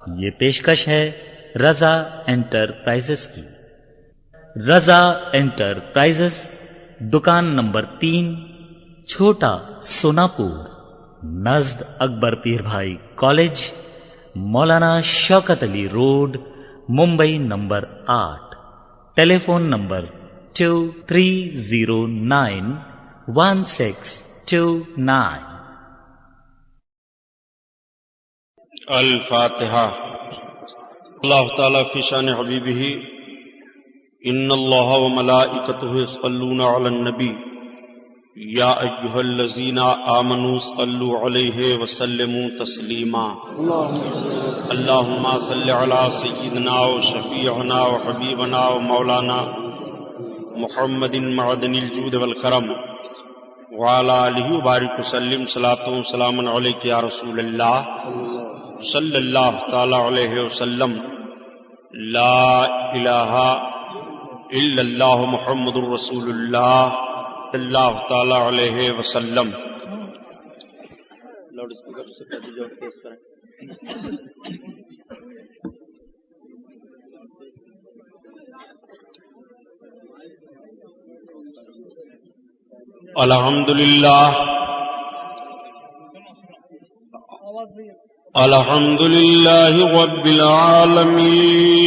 یہ پیشکش ہے رضا انٹرپرائزز کی۔ رضا انٹرپرائزز، دکان نمبر 3، چھوٹا سوناپور، نزد اکبر پیر بھائی کالج، مولانا شوکت علی روڈ، ممبئی نمبر 8۔ ٹیلی فون نمبر 23091629۔ الفاتحہ۔ اللہ تعالیٰ فی شان حبیبہ ان اللہ وملائکتہ یصلون علی النبی یا ایہا الذین آمنوا صلوا علیہ وسلموا تسلیما۔ اللہم صل علی سیدنا و شفیعنا و حبیبنا و مولانا محمد معدن الجود والکرم وعلی آلہ وبارک وسلم صلاۃ و سلام علیک یا رسول اللہ صلی اللہ تعالی علیہ وسلم۔ لا الہ الا اللہ محمد الرسول اللہ صلی اللہ تعالی علیہ وسلم۔ لاؤڈ اسپیکر سے پہلے جو تیز کریں۔ الحمدللہ الحمدللہ رب العالمین،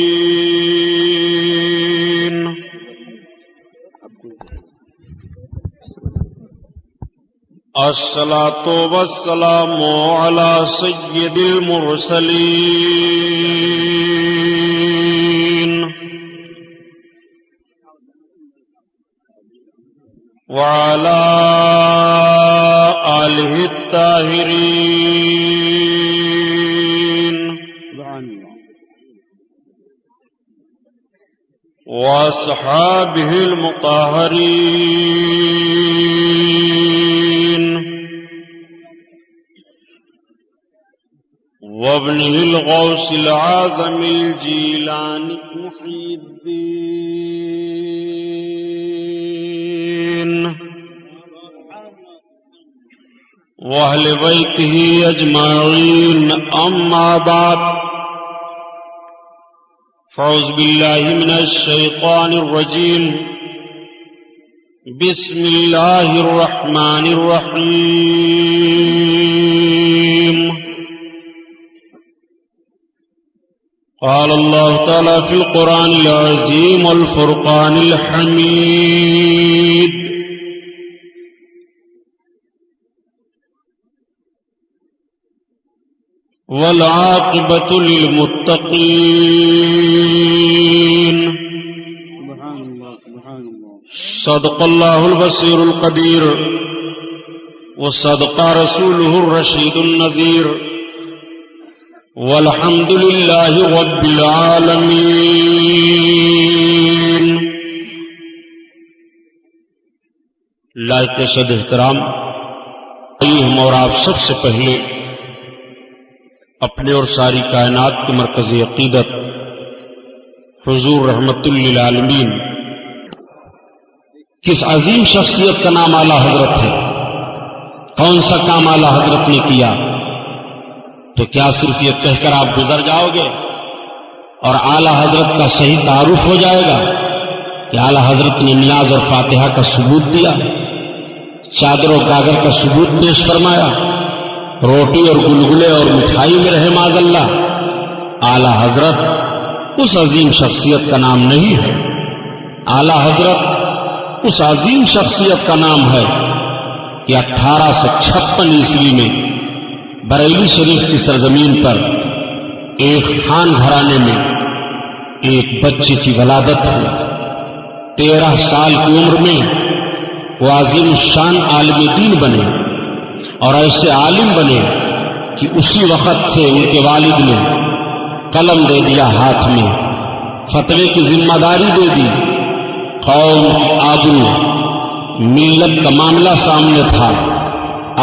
الصلاۃ والسلام علی سید المرسلین وعلی آلہ الطاہرین واصحابہ المطہرین وابنہ الغوث العظم الجیلانی محی الدین واہل بیتہ اجمعین، اما بعد فاعوذ باللہ من الشیطان الرجیم، بسم اللہ الرحمن الرحیم۔ قال اللہ تعالی فی القرآن العظیم والفرقان الحمید، والعاقبۃ للمتقین۔ صدق اللہ البصیر القدیر وصدق رسولہ الرشید النذیر، والحمد للہ رب العالمین۔ لائق صد احترام، ہم اور آپ سب سے پہلے اپنے اور ساری کائنات کی مرکزی عقیدت حضور رحمت للعالمین کس عظیم شخصیت کا نام اعلی حضرت ہے، کون سا کام اعلی حضرت نے کیا، تو کیا صرف یہ کہہ کر آپ گزر جاؤ گے اور اعلی حضرت کا صحیح تعارف ہو جائے گا کہ اعلی حضرت نے نیاز اور فاتحہ کا ثبوت دیا، چادر و گاگر کا ثبوت پیش فرمایا، روٹی اور گلگلے اور مٹھائی میں رہے معاذ اللہ۔ اعلی حضرت اس عظیم شخصیت کا نام نہیں ہے، اعلی حضرت اس عظیم شخصیت کا نام ہے کہ 1856 عیسوی میں بریلی شریف کی سرزمین پر ایک خان گھرانے میں ایک بچے کی ولادت ہوئی۔ 13 سال کی عمر میں وہ عظیم شان عالم دین بنے اور ایسے عالم بنے کہ اسی وقت سے ان کے والد نے قلم دے دیا ہاتھ میں، فتوے کی ذمہ داری دے دی، قوم کی آبرو ملت کا معاملہ سامنے تھا،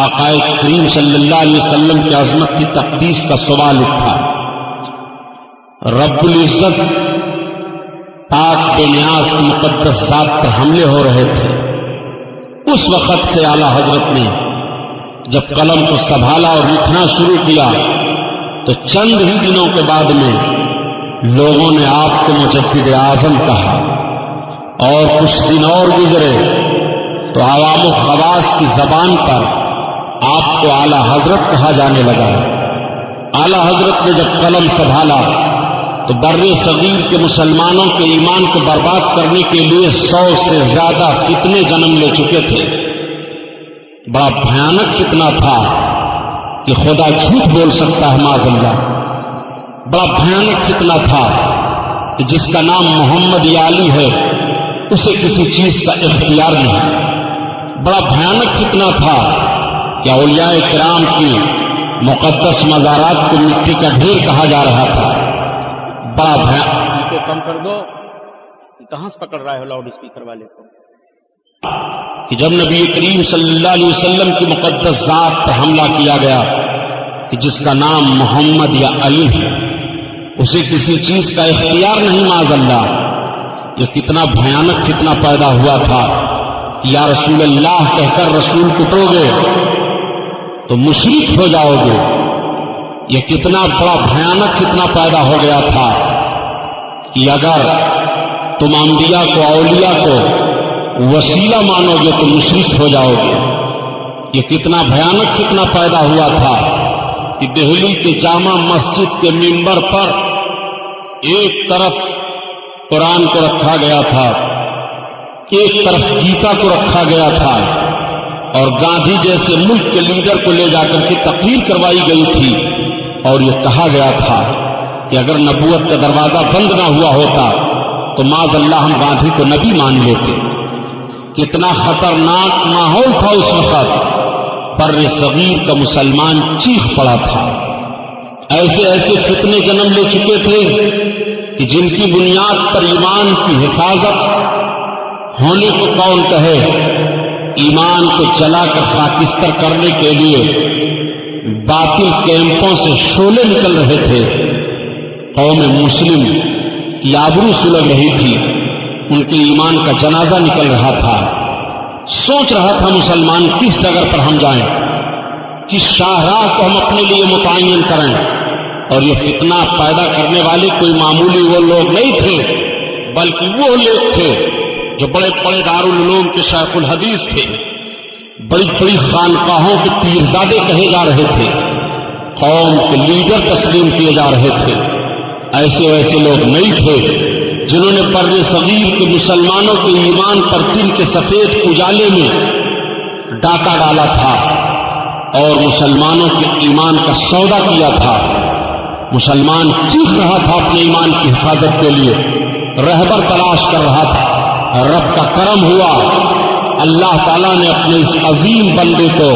آقا کریم صلی اللہ علیہ وسلم کی عظمت کی تقدیس کا سوال اٹھا، رب العزت پاک بے نیاز کی مقدس ذات پر حملے ہو رہے تھے۔ اس وقت سے اعلی حضرت نے جب قلم کو سنبھالا اور لکھنا شروع کیا تو چند ہی دنوں کے بعد میں لوگوں نے آپ کو مجدد اعظم کہا، اور کچھ دن اور گزرے تو عوام و خواص کی زبان پر آپ کو اعلی حضرت کہا جانے لگا۔ اعلی حضرت نے جب قلم سنبھالا تو بر صغیر کے مسلمانوں کے ایمان کو برباد کرنے کے لیے 100 سے زیادہ فتنے جنم لے چکے تھے۔ بڑا بھیانک فتنہ تھا کہ خدا جھوٹ بول سکتا ہے معاذ اللہ۔ بڑا بھیانک فتنہ تھا کہ جس کا نام محمد یا علی ہے اسے کسی چیز کا اختیار نہیں۔ بڑا بھیانک فتنہ تھا کہ اولیاء کرام کی مقدس مزارات کو مٹی کا ڈھیر کہا جا رہا تھا۔ بڑا بھیانک، کو کم کر دو، کہاں سے پکڑ رہا ہے لاؤڈ اسپیکر والے کو؟ کہ جب نبی کریم صلی اللہ علیہ وسلم کی مقدس ذات پر حملہ کیا گیا کہ جس کا نام محمد یا علی ہے اسے کسی چیز کا اختیار نہیں معاذ اللہ، یہ کتنا بھیانک فتنہ پیدا ہوا تھا کہ یا رسول اللہ کہہ کر رسول کٹو گے تو مشرک ہو جاؤ گے۔ یہ کتنا بڑا بھیانک فتنہ پیدا ہو گیا تھا کہ اگر تم انبیاء کو، اولیاء کو وسیلہ مانو گے تو مشرک ہو جاؤ گے۔ یہ کتنا بھیانک فتنہ پیدا ہوا تھا کہ دہلی کے جامع مسجد کے منبر پر ایک طرف قرآن کو رکھا گیا تھا، ایک طرف گیتا کو رکھا گیا تھا، اور گاندھی جیسے ملک کے لیڈر کو لے جا کر کے تقریر کروائی گئی تھی، اور یہ کہا گیا تھا کہ اگر نبوت کا دروازہ بند نہ ہوا ہوتا تو معاذ اللہ ہم گاندھی کو نبی مان لیتے۔ کتنا خطرناک ماحول تھا اس وقت، بر صغیر کا مسلمان چیخ پڑا تھا۔ ایسے ایسے فتنے جنم لے چکے تھے کہ جن کی بنیاد پر ایمان کی حفاظت ہونے کو کون کہے، ایمان کو جلا کر خاکستر کرنے کے لیے باطل کیمپوں سے شعلے نکل رہے تھے۔ قوم مسلم کی آبرو سلگ رہی تھی، ان کے ایمان کا جنازہ نکل رہا تھا۔ سوچ رہا تھا مسلمان کس ڈگر پر ہم جائیں، کس شاہراہ کو ہم اپنے لیے متعین کریں، اور یہ فتنہ پیدا کرنے والے کوئی معمولی وہ لوگ نہیں تھے، بلکہ وہ لوگ تھے جو بڑے بڑے دارالعلوم کے شیخ الحدیث تھے، بڑی بڑی خانقاہوں کے پیرزادے کہے جا رہے تھے، قوم کے لیڈر تسلیم کیے جا رہے تھے۔ ایسے ویسے لوگ نہیں تھے جنہوں نے بر صغیر کے مسلمانوں کے ایمان پر دن کے سفید اجالے میں ڈاکہ ڈالا تھا اور مسلمانوں کے ایمان کا سودا کیا تھا۔ مسلمان چیخ رہا تھا اپنے ایمان کی حفاظت کے لیے، رہبر تلاش کر رہا تھا۔ رب کا کرم ہوا، اللہ تعالیٰ نے اپنے اس عظیم بندے کو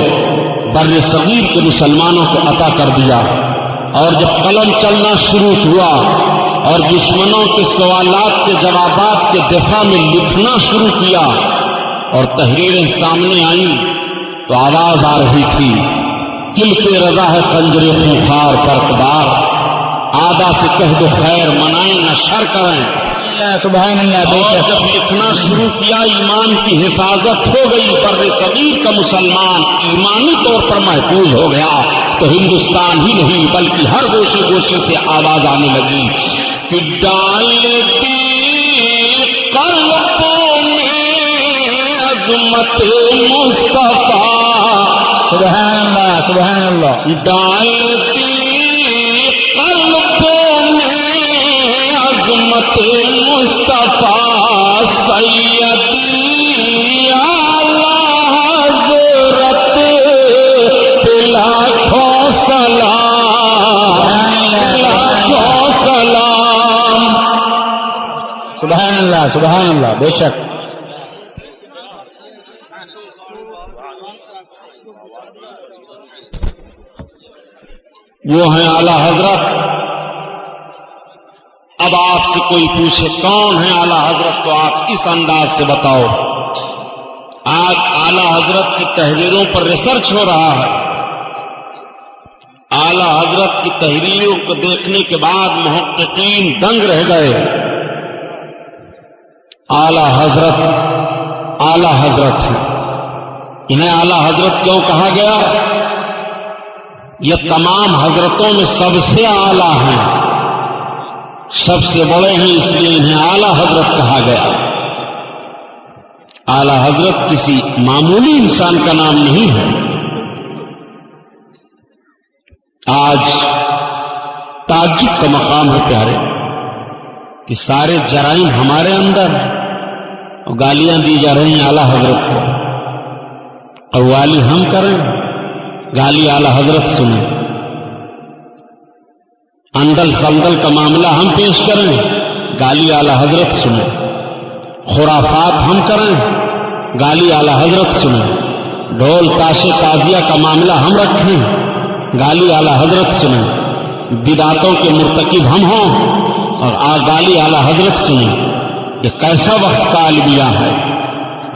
بر صغیر کے مسلمانوں کو عطا کر دیا، اور جب قلم چلنا شروع ہوا اور دشمنوں کے سوالات کے جوابات کے دفاع میں لکھنا شروع کیا اور تحریریں سامنے آئیں تو آواز آ رہی تھی، کل پہ رضا ہے خنجر خونخوار برقبار، آدھا سے کہہ دو خیر منائیں نہ شر کریں۔ سبحان اللہ۔ اور جب لکھنا شروع کیا ایمان کی حفاظت ہو گئی، بر صغیر کا مسلمان ایمانی طور پر محفوظ ہو گیا، تو ہندوستان ہی نہیں بلکہ ہر گوشے گوشے سے آواز آنے لگی کہ ڈالتی قلبوں میں عظمت مصطفیٰ، سبحان اللہ سبحان اللہ، ڈالتی قلبوں میں عظمت مصطفیٰ، سیدی اعلی حضرت پہ لاکھوں سلام، لاکھوں سلام۔ سبحان اللہ سبحان اللہ، بے شک۔ وہ ہیں اعلی حضرت۔ اب آپ سے کوئی پوچھے کون ہے اعلی حضرت تو آپ اس انداز سے بتاؤ۔ آج اعلی حضرت کی تحریروں پر ریسرچ ہو رہا ہے، اعلی حضرت کی تحریروں کو دیکھنے کے بعد محققین دنگ رہ گئے۔ اعلی حضرت ہے، انہیں اعلی حضرت کیوں کہا گیا؟ یہ تمام حضرتوں میں سب سے اعلیٰ ہیں، سب سے بڑے ہیں، اس لیے انہیں اعلیٰ حضرت کہا گیا۔ اعلیٰ حضرت کسی معمولی انسان کا نام نہیں ہے۔ آج تعجب کا مقام ہے پیارے کہ سارے جرائم ہمارے اندر ہیں اور گالیاں دی جا رہی ہیں اعلیٰ حضرت کو، اور والی ہم کریں، گالی اعلیٰ حضرت سنیں۔ اندل سندل کا معاملہ ہم پیش کریں، گالی اعلیٰ حضرت سنیں۔ خرافات ہم کریں، گالی اعلیٰ حضرت سنیں۔ ڈھول تاشے تازیہ کا معاملہ ہم رکھیں، گالی اعلیٰ حضرت سنیں۔ بدعتوں کے مرتکب ہم ہوں اور گالی اعلیٰ حضرت سنیں۔ یہ کیسا وقت کا المیہ ہے؟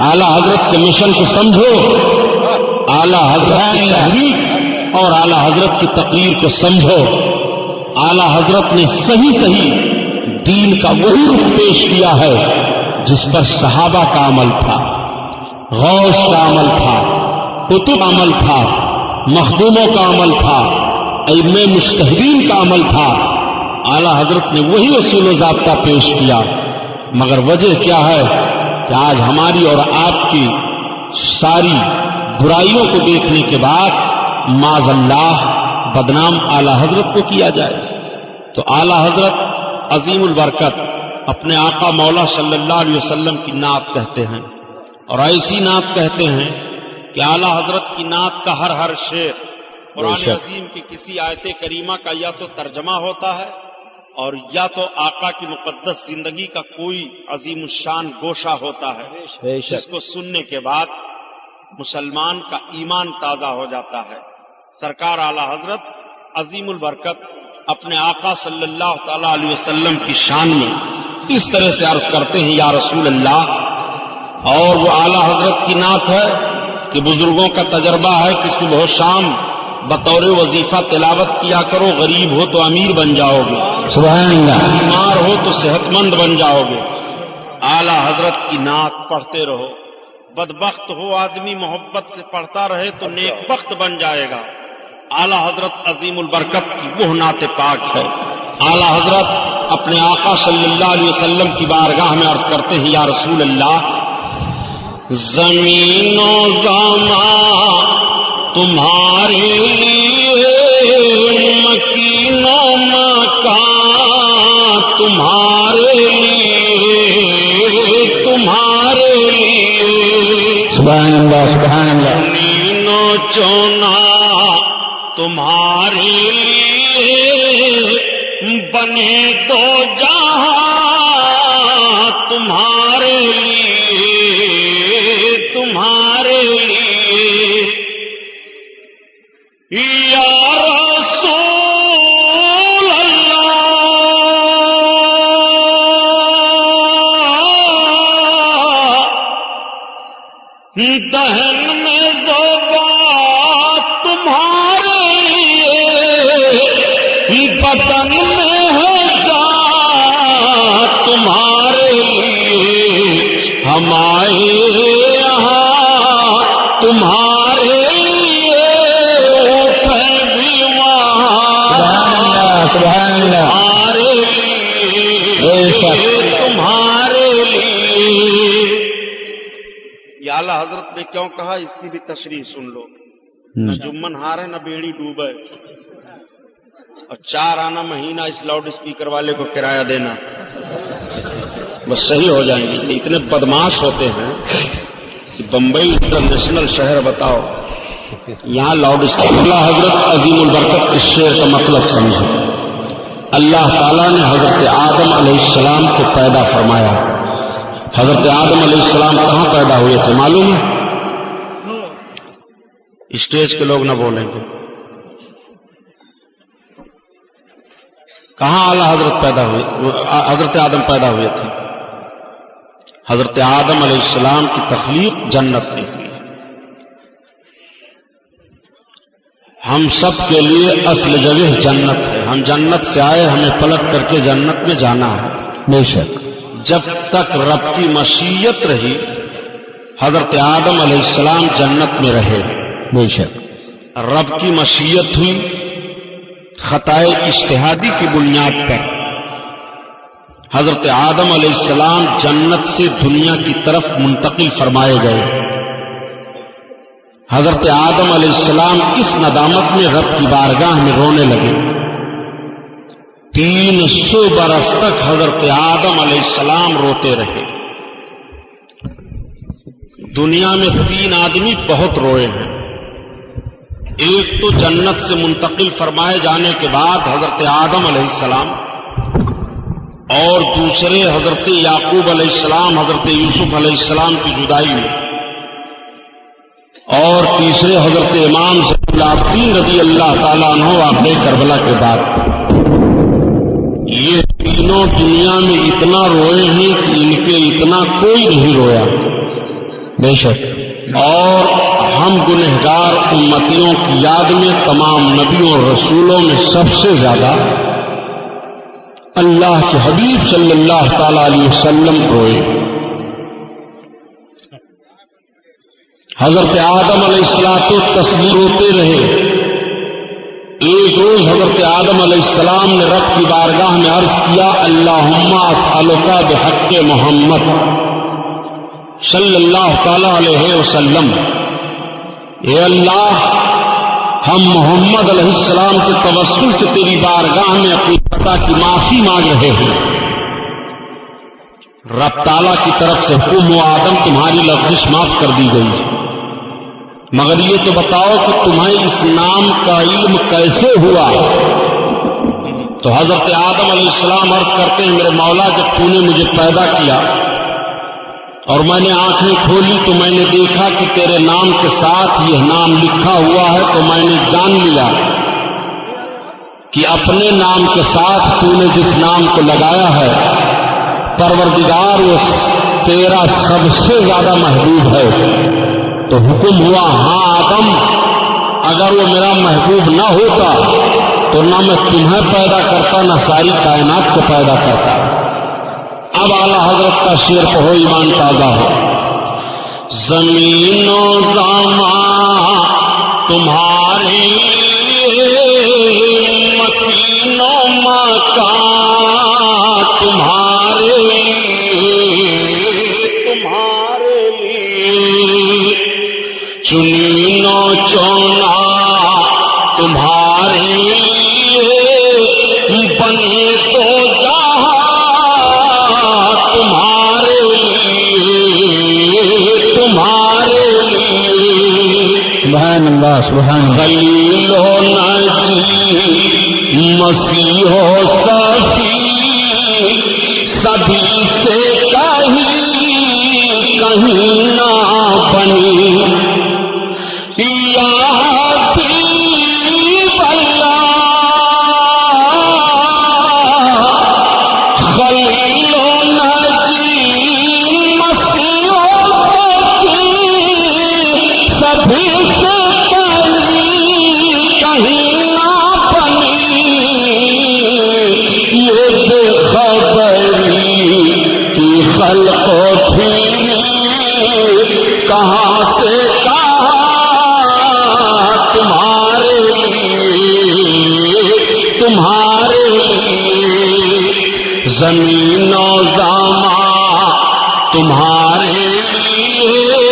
اعلیٰ حضرت کے مشن کو سمجھو، اعلیٰ حضرت کی تحریک اور اعلیٰ حضرت کی تقریر کو سمجھو۔ اعلیٰ حضرت نے صحیح دین کا وہی رخ پیش کیا ہے جس پر صحابہ کا عمل تھا، غوث کا عمل تھا، قطب کا عمل تھا، مخدوموں کا عمل تھا، ائمہ مجتہدین کا عمل تھا۔ اعلیٰ حضرت نے وہی اصول و ضابطہ پیش کیا، مگر وجہ کیا ہے کہ آج ہماری اور آپ کی ساری برائیوں کو دیکھنے کے بعد معاذ اللہ بدنام اعلیٰ حضرت کو کیا جائے۔ تو اعلیٰ حضرت عظیم البرکت اپنے آقا مولا صلی اللہ علیہ وسلم کی نعت کہتے ہیں، اور ایسی نعت کہتے ہیں کہ اعلیٰ حضرت کی نعت کا ہر شعر قرآن عظیم کی کسی آیت کریمہ کا یا تو ترجمہ ہوتا ہے اور یا تو آقا کی مقدس زندگی کا کوئی عظیم الشان گوشہ ہوتا ہے، جس کو سننے کے بعد مسلمان کا ایمان تازہ ہو جاتا ہے۔ سرکار اعلیٰ حضرت عظیم البرکت اپنے آقا صلی اللہ تعالی علیہ وسلم کی شان میں اس طرح سے عرض کرتے ہیں، یا رسول اللہ، اور وہ اعلیٰ حضرت کی نعت ہے کہ بزرگوں کا تجربہ ہے کہ صبح و شام بطور وظیفہ تلاوت کیا کرو، غریب ہو تو امیر بن جاؤ گے، سبحان اللہ، بیمار ہو تو صحت مند بن جاؤ گے۔ اعلیٰ حضرت کی نعت پڑھتے رہو، بدبخت ہو آدمی محبت سے پڑھتا رہے تو نیک بخت بن جائے گا۔ اعلیٰ حضرت عظیم البرکت کی وہ نعت پاک ہے۔ اعلیٰ حضرت اپنے آقا صلی اللہ علیہ وسلم کی بارگاہ میں عرض کرتے ہیں، یا رسول اللہ، زمین و زمان تمہارے لیے، مکین و مکان تمہارے لیے، تمہارے لیے، سبحان اللہ، سبحان اللہ، زمین و چونا تمہارے لیے، بنے دو جہاں تمہارے لیے، تمہارے لیے، یا رسول اللہ، دہن میں زبان تمہارے لیے، بدن میں ہے جان تمہارے لیے، ہم آئے یہاں تمہارے لیے، اوپر بھی وہاں سبحان اللہ، تمہارے لیے، تمہارے لیے۔ یہ اعلیٰ حضرت نے کیوں کہا، اس کی بھی تشریح سن لو۔ نہ جمن ہارے نہ بیڑی ڈوبے، اور 4 آنا مہینہ اس لاؤڈ اسپیکر والے کو کرایہ دینا، بس صحیح ہو جائیں گے۔ اتنے بدماش ہوتے ہیں کہ بمبئی انٹرنیشنل شہر بتاؤ، یہاں لاؤڈ اسپیکر۔ اللہ حضرت عظیم البرکت اس شعر کا مطلب سمجھو۔ اللہ تعالیٰ نے حضرت آدم علیہ السلام کو پیدا فرمایا۔ حضرت آدم علیہ السلام کہاں پیدا ہوئے تھے معلوم ہے؟ اسٹیج کے لوگ نہ بولیں گے۔ کہاں اعلیٰ حضرت پیدا ہوئے؟ حضرت آدم پیدا ہوئے تھے۔ حضرت آدم علیہ السلام کی تخلیق جنت میں ہوئی۔ ہم سب کے لیے اصل جگہ جنت ہے، ہم جنت سے آئے، ہمیں پلٹ کر کے جنت میں جانا ہے۔ بے شک، جب تک رب کی مشیت رہی حضرت آدم علیہ السلام جنت میں رہے، بے شک، رب کی مشیت ہوئی خطائے اجتہادی کی بنیاد پر حضرت آدم علیہ السلام جنت سے دنیا کی طرف منتقل فرمائے گئے۔ حضرت آدم علیہ السلام اس ندامت میں رب کی بارگاہ میں رونے لگے۔ 300 برس تک حضرت آدم علیہ السلام روتے رہے۔ دنیا میں 3 آدمی بہت روئے ہیں۔ ایک تو جنت سے منتقل فرمائے جانے کے بعد حضرت آدم علیہ السلام، اور دوسرے حضرت یعقوب علیہ السلام حضرت یوسف علیہ السلام کی جدائی میں، اور تیسرے حضرت امام زین العابدین رضی اللہ تعالیٰ عنہ واقعے کربلا کے بعد۔ یہ تینوں دنیا میں اتنا روئے ہیں کہ ان کے اتنا کوئی نہیں رویا، بے شک۔ اور ہم گنہگار امتیوں کی یاد میں تمام نبیوں اور رسولوں میں سب سے زیادہ اللہ کے حبیب صلی اللہ تعالی علیہ وسلم روئے۔ حضرت آدم علیہ السلام تو تصویر روتے رہے۔ ایک روز حضرت آدم علیہ السلام نے رب کی بارگاہ میں عرض کیا، اللہم اسألک بحق محمد صلی اللہ تعالی علیہ وسلم، اے اللہ ہم محمد علیہ السلام کے توسل سے تیری بارگاہ میں اپنی خطا کی معافی مانگ رہے ہیں۔ رب تعالیٰ کی طرف سے حکم ہوا، آدم تمہاری لغزش معاف کر دی گئی، مگر یہ تو بتاؤ کہ تمہیں اس نام کا علم کیسے ہوا؟ تو حضرت آدم علیہ السلام عرض کرتے ہیں، میرے مولا جب تو نے مجھے پیدا کیا اور میں نے آنکھیں کھولی تو میں نے دیکھا کہ تیرے نام کے ساتھ یہ نام لکھا ہوا ہے، تو میں نے جان لیا کہ اپنے نام کے ساتھ تو نے جس نام کو لگایا ہے پروردگار وہ تیرا سب سے زیادہ محبوب ہے۔ تو حکم ہوا، ہاں آدم اگر وہ میرا محبوب نہ ہوتا تو نہ میں تمہیں پیدا کرتا نہ ساری کائنات کو پیدا کرتا۔ اب اعلیٰ حضرت کا شعر پڑھو، ایمان تازہ ہو۔ زمین و زمان تمہارے مکین و مکان تمہارے لیے، چنین و چونا تمہارے لیے، بنے تو تمہارے لیے، سبحان اللہ، سبحان اللہ۔ خلیل و نجی مسیح و صفی سبھی سے کہیں نہ بنی، یا حبیب اللہ خلیل و نجی مسیح و صفی سبھی سے کہیں نہ بنی، یہ بے خبری کی خلق تھی کہاں سے کہاں تمہارے لیے، زمین و زمان تمہارے لیے،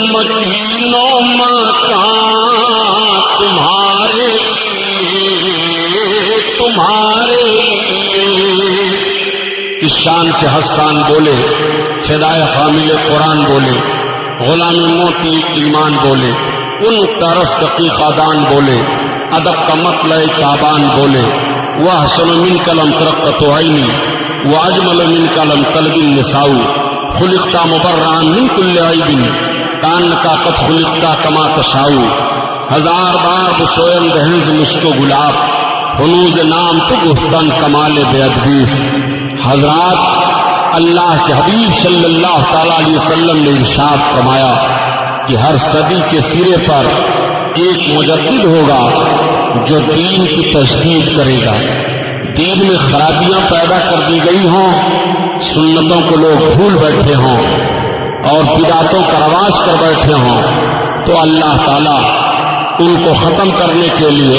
مکین و مکان تمہارے لیے۔ اس شان سے حسان بولے، فدائے حامل قرآن بولے، غلام موتی ایمان بولے، ان طرف دقیقہ دان بولے، ادب کا مطلع تابان بولے، وَأَحْسَنُ مِنْكَ لَمْ تَرَقَّتُ عَيْنِي وَأَجْمَلُ مِنْكَ لَمْ تَلِدِ النِّسَاءُ خُلِقْتَ مُبَرَّأً مِنْ كُلِّ عَيْبٍ كَأَنَّكَ قَدْ خُلِقْتَ كَمَا تَشَاءُ۔ ہزار بار بسوئم دہنز مشک و گلاب، ہنوز نام تو گفتن کمال بے ادبی۔ حضرات، اللہ کے حبیب صلی اللہ تعالی علیہ وسلم نے ارشاد فرمایا کہ ہر صدی کے سرے پر ایک مجدد ہوگا جو دین کی تجدید کرے گا۔ دین میں خرابیاں پیدا کر دی گئی ہوں، سنتوں کو لوگ بھول بیٹھے ہوں اور بدعتوں کا رواج کر بیٹھے ہوں، تو اللہ تعالیٰ ان کو ختم کرنے کے لیے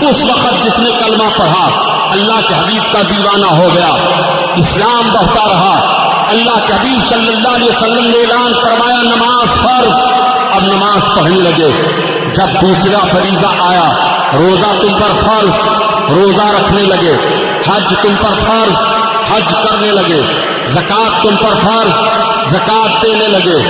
اس وقت جس نے کلمہ پڑھا اللہ کے حبیب کا دیوانہ ہو گیا، اسلام بڑھتا رہا۔ اللہ کے حبیب صلی اللہ علیہ وسلم نے اعلان فرمایا نماز فرض، اب نماز پڑھنے لگے۔ جب دوسرا فریضہ آیا، روزہ تم پر فرض، روزہ رکھنے لگے۔ حج تم پر فرض، حج کرنے لگے۔ زکوٰۃ تم پر فرض، زکوٰۃ دینے لگے۔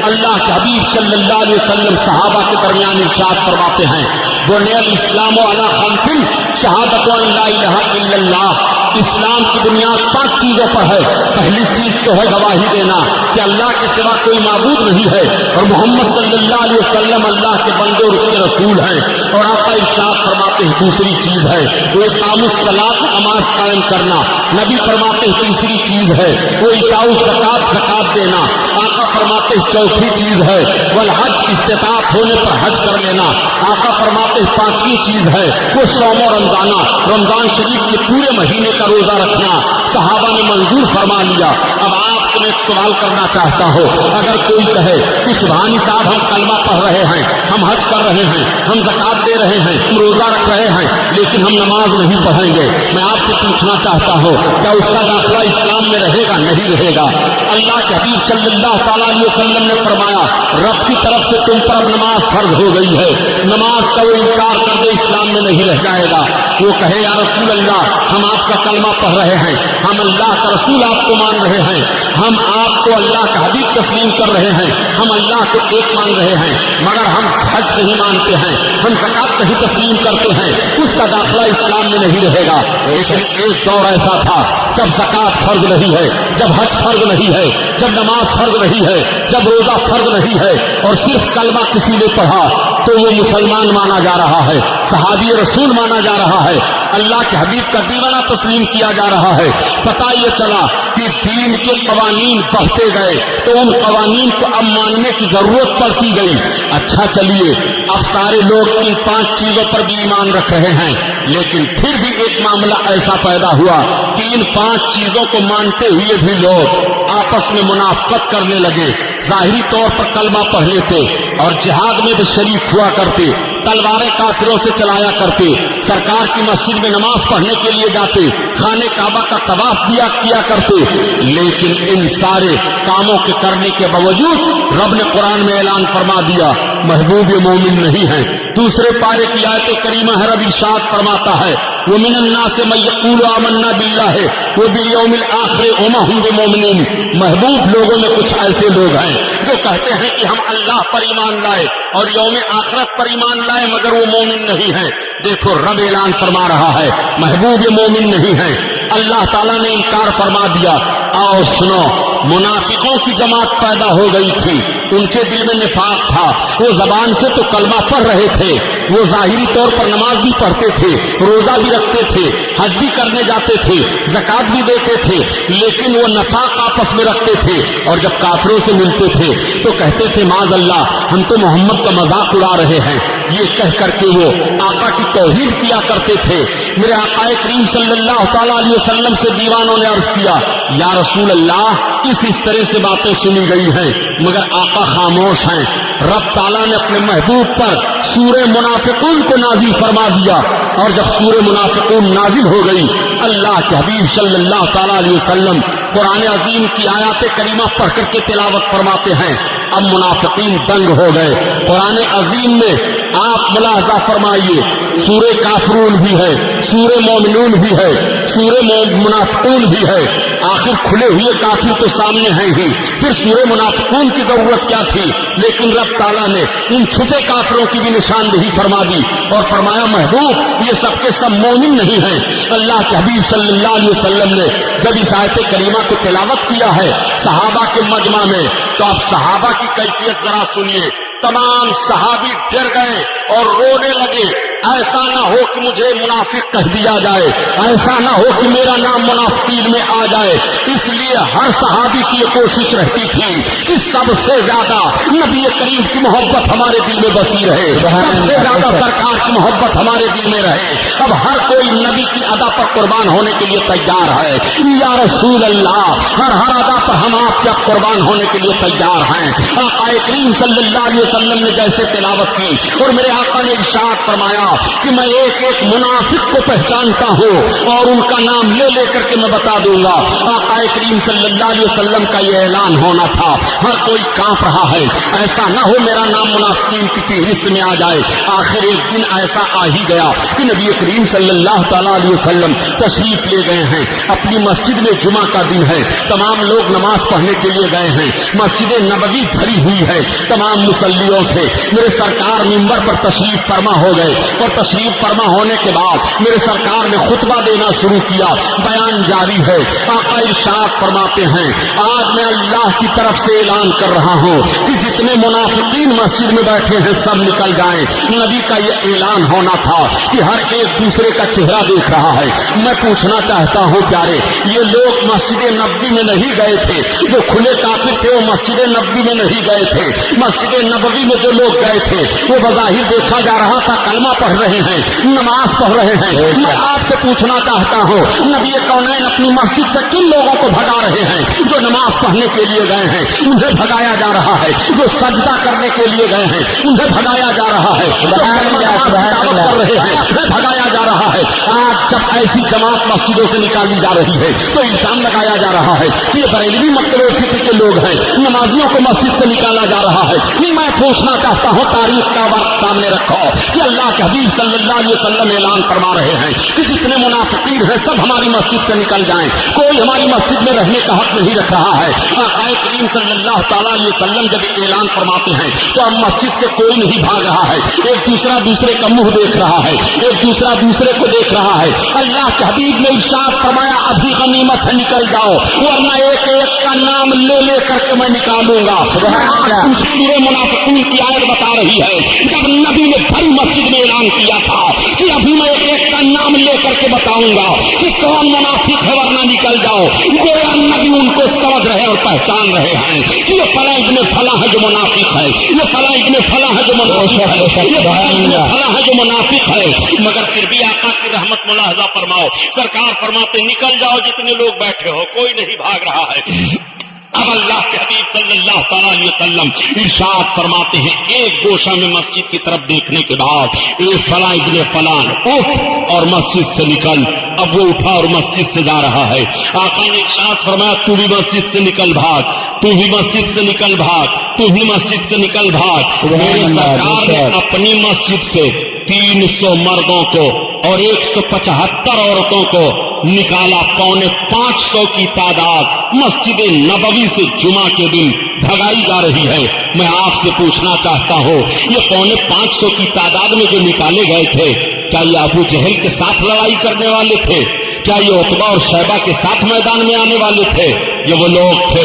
اللہ کے حبیب صلی اللہ علیہ وسلم صحابہ کے درمیان ارشاد فرماتے ہیں بنی الاسلام علی خمس شہادت ان لا الہ الا اللہ، اسلام کی بنیاد 5 چیزوں پر ہے۔ پہلی چیز تو ہے گواہی دینا کہ اللہ کے سوا کوئی معبود نہیں ہے اور محمد صلی اللہ علیہ وسلم اللہ کے بندے اور اس کے رسول ہیں۔ اور آقا ارشاد فرماتے ہیں دوسری چیز ہے وہ اقام الصلاۃ، نماز قائم کرنا۔ نبی فرماتے ہیں تیسری چیز ہے وہ ایتاء الزکوٰۃ، زکوٰۃ دینا۔ آقا فرماتے ہیں چوتھی چیز ہے والحج، استطاعت ہونے پر حج کر لینا۔ آقا فرماتے ہیں 5ویں چیز ہے وہ صوم و رمضانہ، رمضان شریف کے پورے مہینے کا روزہ رکھنا۔ صحابہ نے منظور فرما لیا۔ اب آپ سے میں ایک سوال کرنا چاہتا ہوں، اگر کوئی کہے کہ سبحانی صاحب ہم کلمہ پڑھ رہے ہیں، ہم حج کر رہے ہیں، ہم زکوٰۃ دے رہے ہیں، ہم روزہ رکھ رہے ہیں، لیکن ہم نماز نہیں پڑھیں گے، میں آپ سے پوچھنا چاہتا ہوں کیا اس کا داخلہ اسلام میں رہے گا؟ نہیں رہے گا۔ اللہ کے حبیب صلی اللہ تعالیٰ علیہ وسلم نے فرمایا رب کی طرف سے تم پر اب نماز فرض ہو گئی ہے، نماز کا وہ انکار کر دے اسلام میں نہیں رہ جائے گا۔ وہ کہے یا رسول اللہ ہم آپ کا کلمہ پڑھ رہے ہیں، ہم اللہ کا رسول آپ کو مان رہے ہیں، ہم آپ کو اللہ کا حبیب تسلیم کر رہے ہیں، ہم اللہ کو ایک مان رہے ہیں، مگر ہم حج نہیں مانتے ہیں، ہم زکوٰۃ نہیں تسلیم کرتے ہیں، اس کا داخلہ اسلام میں نہیں رہے گا۔ لیکن ایک دور ایسا تھا جب زکوٰۃ فرض نہیں ہے، جب حج فرض نہیں ہے، جب نماز فرض نہیں ہے، جب روزہ فرض نہیں ہے، اور صرف کلمہ کسی نے پڑھا تو وہ مسلمان مانا جا رہا ہے، صحابی رسول مانا جا رہا ہے، اللہ کے حبیب کا دیوانہ تسلیم کیا جا رہا ہے۔ پتہ یہ چلا کہ دین کے قوانین بڑھتے گئے تو ان قوانین کو اب ماننے کی ضرورت پڑتی گئی۔ اچھا چلیے اب سارے لوگ ان 5 چیزوں پر بھی ایمان رکھ رہے ہیں، لیکن پھر بھی ایک معاملہ ایسا پیدا ہوا کہ ان 5 چیزوں کو مانتے ہوئے بھی لوگ آپس میں منافقت کرنے لگے۔ ظاہری طور پر کلمہ پڑھ لیتے اور جہاد میں بھی شریک ہوا کرتے، تلواریں کافروں سے چلایا کرتے، سرکار کی مسجد میں نماز پڑھنے کے لیے جاتے، خانہ کعبہ کا طواف کیا کرتے، لیکن ان سارے کاموں کے کرنے کے باوجود رب نے قرآن میں اعلان فرما دیا محبوب مومن نہیں ہے۔ دوسرے پارے کی آیت کریمہ ہے، رب ارشاد فرماتا ہے وَمِنَ النَّاسِ مَن يَقُولُ آمَنَّا بِاللَّهِ وَبِالْيَوْمِ الْآخِرِ وَمَا هُم بِمُؤْمِنِينَ۔ محبوب لوگوں میں کچھ ایسے لوگ ہیں جو کہتے ہیں کہ ہم اللہ پر ایمان لائے اور یوم آخرت پر ایمان لائے، مگر وہ مومن نہیں ہے۔ دیکھو رب اعلان فرما رہا ہے محبوب مومن نہیں ہے، اللہ تعالیٰ نے انکار فرما دیا۔ آؤ سنو، منافقوں کی جماعت پیدا ہو گئی تھی، ان کے دل میں نفاق تھا، وہ زبان سے تو کلمہ پڑھ رہے تھے، وہ ظاہری طور پر نماز بھی پڑھتے تھے، روزہ بھی رکھتے تھے، حج بھی کرنے جاتے تھے، زکوٰۃ بھی دیتے تھے، لیکن وہ نفاق آپس میں رکھتے تھے، اور جب کافروں سے ملتے تھے تو کہتے تھے معاذ اللہ ہم تو محمد کا مذاق اڑا رہے ہیں، یہ کہہ کر کے وہ آقا کی توہین کیا کرتے تھے۔ میرے آقا کریم صلی اللہ تعالیٰ علیہ وسلم سے دیوانوں نے عرض کیا یا رسول اللہ اس طرح سے باتیں سنی گئی ہیں، مگر آقا خاموش ہیں۔ رب تعالیٰ نے اپنے محبوب پر سورہ منافقون کو نازل فرما دیا، اور جب سورہ منافقون نازل ہو گئی اللہ کے حبیب صلی اللہ تعالیٰ علیہ وسلم قرآن عظیم کی آیات کریمہ پڑھ کر کے تلاوت فرماتے ہیں۔ اب منافقین دنگ ہو گئے۔ قرآن عظیم میں آپ ملاحظہ فرمائیے سورہ کافرون بھی ہے، سورہ مومنون بھی ہے، سورہ منافقون بھی ہے، آخر کھلے ہوئے کافر تو سامنے ہیں ہی، پھر سورہ منافقون کی ضرورت کیا تھی؟ لیکن رب تعالیٰ نے ان چھپے کافروں کی بھی نشاندہی فرما دی اور فرمایا محبوب یہ سب کے سب مومن نہیں ہیں۔ اللہ کے حبیب صلی اللہ علیہ وسلم نے جب اس آیت کریمہ کو تلاوت کیا ہے صحابہ کے مجمع میں، تو آپ صحابہ کی کیفیت ذرا سنیے۔ تمام صحابی ڈر گئے اور رونے لگے، ایسا نہ ہو کہ مجھے منافق کہہ دیا جائے، ایسا نہ ہو کہ میرا نام منافقین میں آ جائے۔ اس لیے ہر صحابی کی یہ کوشش رہتی تھی کہ سب سے زیادہ نبی کریم کی محبت ہمارے دل میں بسی رہے، سب سے زیادہ سرکار کی محبت ہمارے دل میں رہے۔ اب ہر کوئی نبی کی ادا پر قربان ہونے کے لیے تیار ہے، یا رسول اللہ ہر ادا پر ہم آپ کے قربان ہونے کے لیے تیار ہیں۔ آقا کریم صلی اللہ علیہ وسلم نے جیسے تلاوت کی اور میرے آقا نے ارشاد فرمایا کہ میں ایک ایک منافق کو پہچانتا ہوں اور ان کا نام لے لے کر کے میں بتا دوں گا. آقا کریم صلی اللہ علیہ وسلم کا یہ اعلان ہونا تھا. ہر کوئی کانپ رہا ہے, ایسا نہ ہو میرا نام منافقین کی فہرست میں آ جائے. آخر ایک دن ایسا آ ہی گیا کہ نبی کریم صلی اللہ تعالی علیہ وسلم تشریف لے گئے ہیں. اپنی مسجد میں جمعہ کا دن ہے, تمام لوگ نماز پڑھنے کے لیے گئے ہیں. مسجد نبوی بھری ہوئی ہے تمام مصلیوں سے. میرے سرکار منبر پر تشریف فرما ہو گئے اور تشریف فرما ہونے کے بعد میرے سرکار نے خطبہ دینا شروع کیا. بیان جاری ہے. آقا ارشاد فرماتے ہیں, آج میں اللہ کی طرف سے اعلان کر رہا ہوں کہ جتنے منافقین مسجد میں بیٹھے ہیں سب نکل جائیں. نبی کا یہ اعلان ہونا تھا کہ ہر ایک دوسرے کا چہرہ دیکھ رہا ہے. میں پوچھنا چاہتا ہوں پیارے, یہ لوگ مسجد نبوی میں نہیں گئے تھے, جو کھلے کافر تھے وہ مسجد نبوی میں نہیں گئے تھے. مسجد نبوی میں جو لوگ گئے تھے وہ بظاہر دیکھا جا رہا تھا کلمہ پڑھ رہے ہیں, نماز پڑھ رہے ہیں. میں آپ سے پوچھنا چاہتا ہوں, نبی کونین اپنی مسجد سے کن لوگوں کو بھگا رہے ہیں؟ جو نماز پڑھنے کے لیے گئے ہیں انہیں بھگایا جا رہا ہے, جو سجدہ کرنے کے لیے گئے ہیں انہیں بھگایا جا رہا ہے, جو دعوت کر رہے ہیں انہیں بھگایا جا رہا ہے. آج جب ایسی جماعت مسجدوں سے نکالی جا رہی ہے تو الزام لگایا جا رہا ہے کہ یہ بریلوی مکتب فکر کے لوگ ہیں, نمازیوں کو مسجد سے نکالا جا رہا ہے. میں پوچھنا چاہتا ہوں, تاریخ کا وقت سامنے رکھو کہ اللہ کے حبیب صلی اللہ علیہ وسلم اعلان فرما رہے ہیں کہ جتنے منافقین ہیں سب ہماری مسجد سے نکل جائیں. کوئی ہماری مسجد میں رہنے کا حق نہیں رکھ رہا ہے. آقا کریم صلی اللہ تعالیٰ علیہ وسلم جب اعلان فرماتے ہیں تو اب مسجد سے کوئی نہیں بھاگ رہا ہے. ایک دوسرا دوسرے کا منہ دیکھ رہا ہے, ایک دوسرا دوسرے کو دیکھ رہا ہے. اللہ کے حبیب نے ارشاد فرمایا, ابھی غنیمت ہے نکل جاؤ ورنہ ایک ایک کا نام لے لے کر کے میں نکالوں گا. سورہ منافقون کی آیت بتا رہی ہے, جب نبی نے بھری مسجد میں اعلان کیا تھا کہ ابھی میں ایک ایک کا نام لے کر کے بتاؤں گا کہ کون منافق ہے ورنہ نکل جاؤ. گویا نبی ان کو سمجھ رہے اور پہچان رہے ہیں کہ یہ فلاں ابن فلاں ہے جو منافق ہے, یہ فلاں ابن فلاں ہے جو منافق ہے, یہ فلاں ابن فلاں ہے جو منافق ہے. مگر پھر بھی آقا کی رحمت ملاحظہ فرماؤ, سرکار فرماتے نکل جاؤ جتنے لوگ بیٹھے ہو, کوئی نہیں بھاگ رہا ہے. اب اللہ کے حبیب صلی اللہ تعالیٰ علیہ وسلم ارشاد فرماتے ہیں, ایک گوشہ میں مسجد کی طرف دیکھنے کے بعد اے فلاں ابن فلاں اٹھ اور مسجد سے نکل. اب وہ اٹھا اور مسجد سے جا رہا ہے. آقا نے ارشاد فرمایا, تو بھی مسجد سے نکل بھاگ, تو بھی مسجد سے نکل بھاگ, تو بھی مسجد سے نکل بھاگ. میرے سرکار نے اپنی مسجد سے 300 مردوں کو اور 175 عورتوں کو نکالا. 450 کی تعداد مسجد نبوی سے جمعہ کے دن بھگائی جا رہی ہے. میں آپ سے پوچھنا چاہتا ہوں, یہ 550 کی تعداد میں جو نکالے گئے تھے, کیا یہ ابو جہل کے ساتھ لڑائی کرنے والے تھے؟ کیا یہ عتبہ اور شیبہ کے ساتھ میدان میں آنے والے تھے؟ یہ وہ لوگ تھے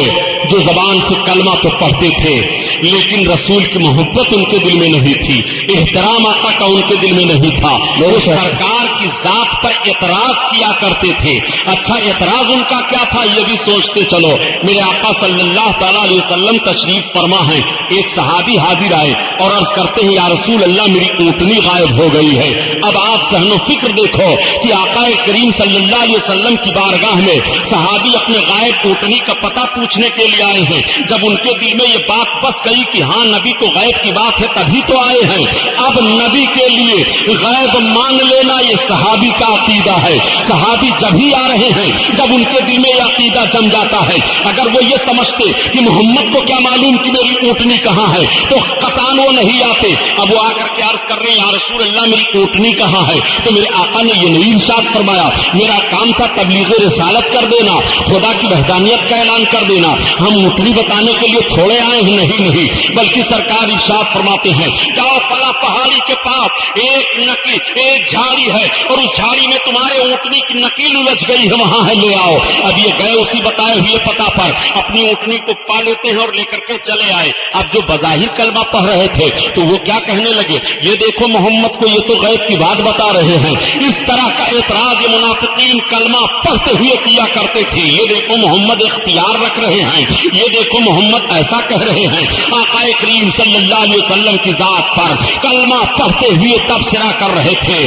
جو زبان سے کلمہ تو پڑھتے تھے لیکن رسول کی محبت ان کے دل میں نہیں تھی, احترام آقا کا ان کے دل میں نہیں تھا. وہ سرکار کی ذات پر اعتراض کیا کرتے تھے. اچھا اعتراض ان کا کیا تھا یہ بھی سوچتے چلو. میرے آقا صلی اللہ تعالیٰ علیہ وسلم تشریف فرما ہے. ایک صحابی حاضر آئے اور عرض کرتے ہیں, یا رسول اللہ میری اونٹنی غائب ہو گئی ہے. اب آپ ذہن و فکر دیکھو کہ آقا کریم صلی اللہ علیہ وسلم کی بارگاہ میں صحابی اپنے غائب اونٹنی کا پتہ پوچھنے کے لیے آئے ہیں. جب ان کے دل میں یہ بات بس گئی کہ ہاں نبی کو غیب کی بات ہے تبھی تو آئے ہیں. اب نبی کے لیے غیب مان لینا یہ صحابی کا عقیدہ ہے. صحابی جب ہی آ رہے ہیں جب ان کے دل میں یہ عقیدہ جم جاتا ہے. اگر وہ یہ سمجھتے کہ محمد کو کیا معلوم کہ میری اونٹنی کہاں ہے تو قطعاً وہ نہیں آتے. اب وہ آ کر کے عرض کر رہے ہیں, یا رسول اللہ میری اونٹنی کہاں ہے؟ تو میرے آقا نے یہ نہیں ارشاد فرمایا, میرا کام تھا تبلیغ رسالت کر دینا, خدا کی وحدانیت کا اعلان کر دینا, ہم اونٹنی بتانے کے لیے تھوڑے آئے ہیں. نہیں, بلکہ سرکار ارشاد فرماتے ہیں, جاؤ فلاں پہاڑی کے پاس ایک جھاڑی ہے اور اس جھاڑی میں تمہارے اونٹنی کی نکیل الجھ گئی ہے, وہاں ہے, لے آؤ. اب یہ گئے اسی بتائے ہوئے پتہ پر, اپنی اونٹنی کو پا لیتے ہیں اور لے کر کے چلے آئے. اب جو بظاہر کلمہ پڑھ رہے تھے تو وہ کیا کہنے لگے, یہ دیکھو محمد کو یہ تو غیب کی بات بتا رہے ہیں. اس طرح کا اعتراض یہ منافقین کلمہ پڑھتے ہوئے کیا کرتے تھے. یہ دیکھو محمد اختیار رکھ رہے ہیں, یہ دیکھو محمد ایسا کہہ رہے ہیں. آقا کریم صلی اللہ علیہ وسلم کی ذات پر کلمہ پڑھتے ہوئے تبصرہ کر رہے تھے.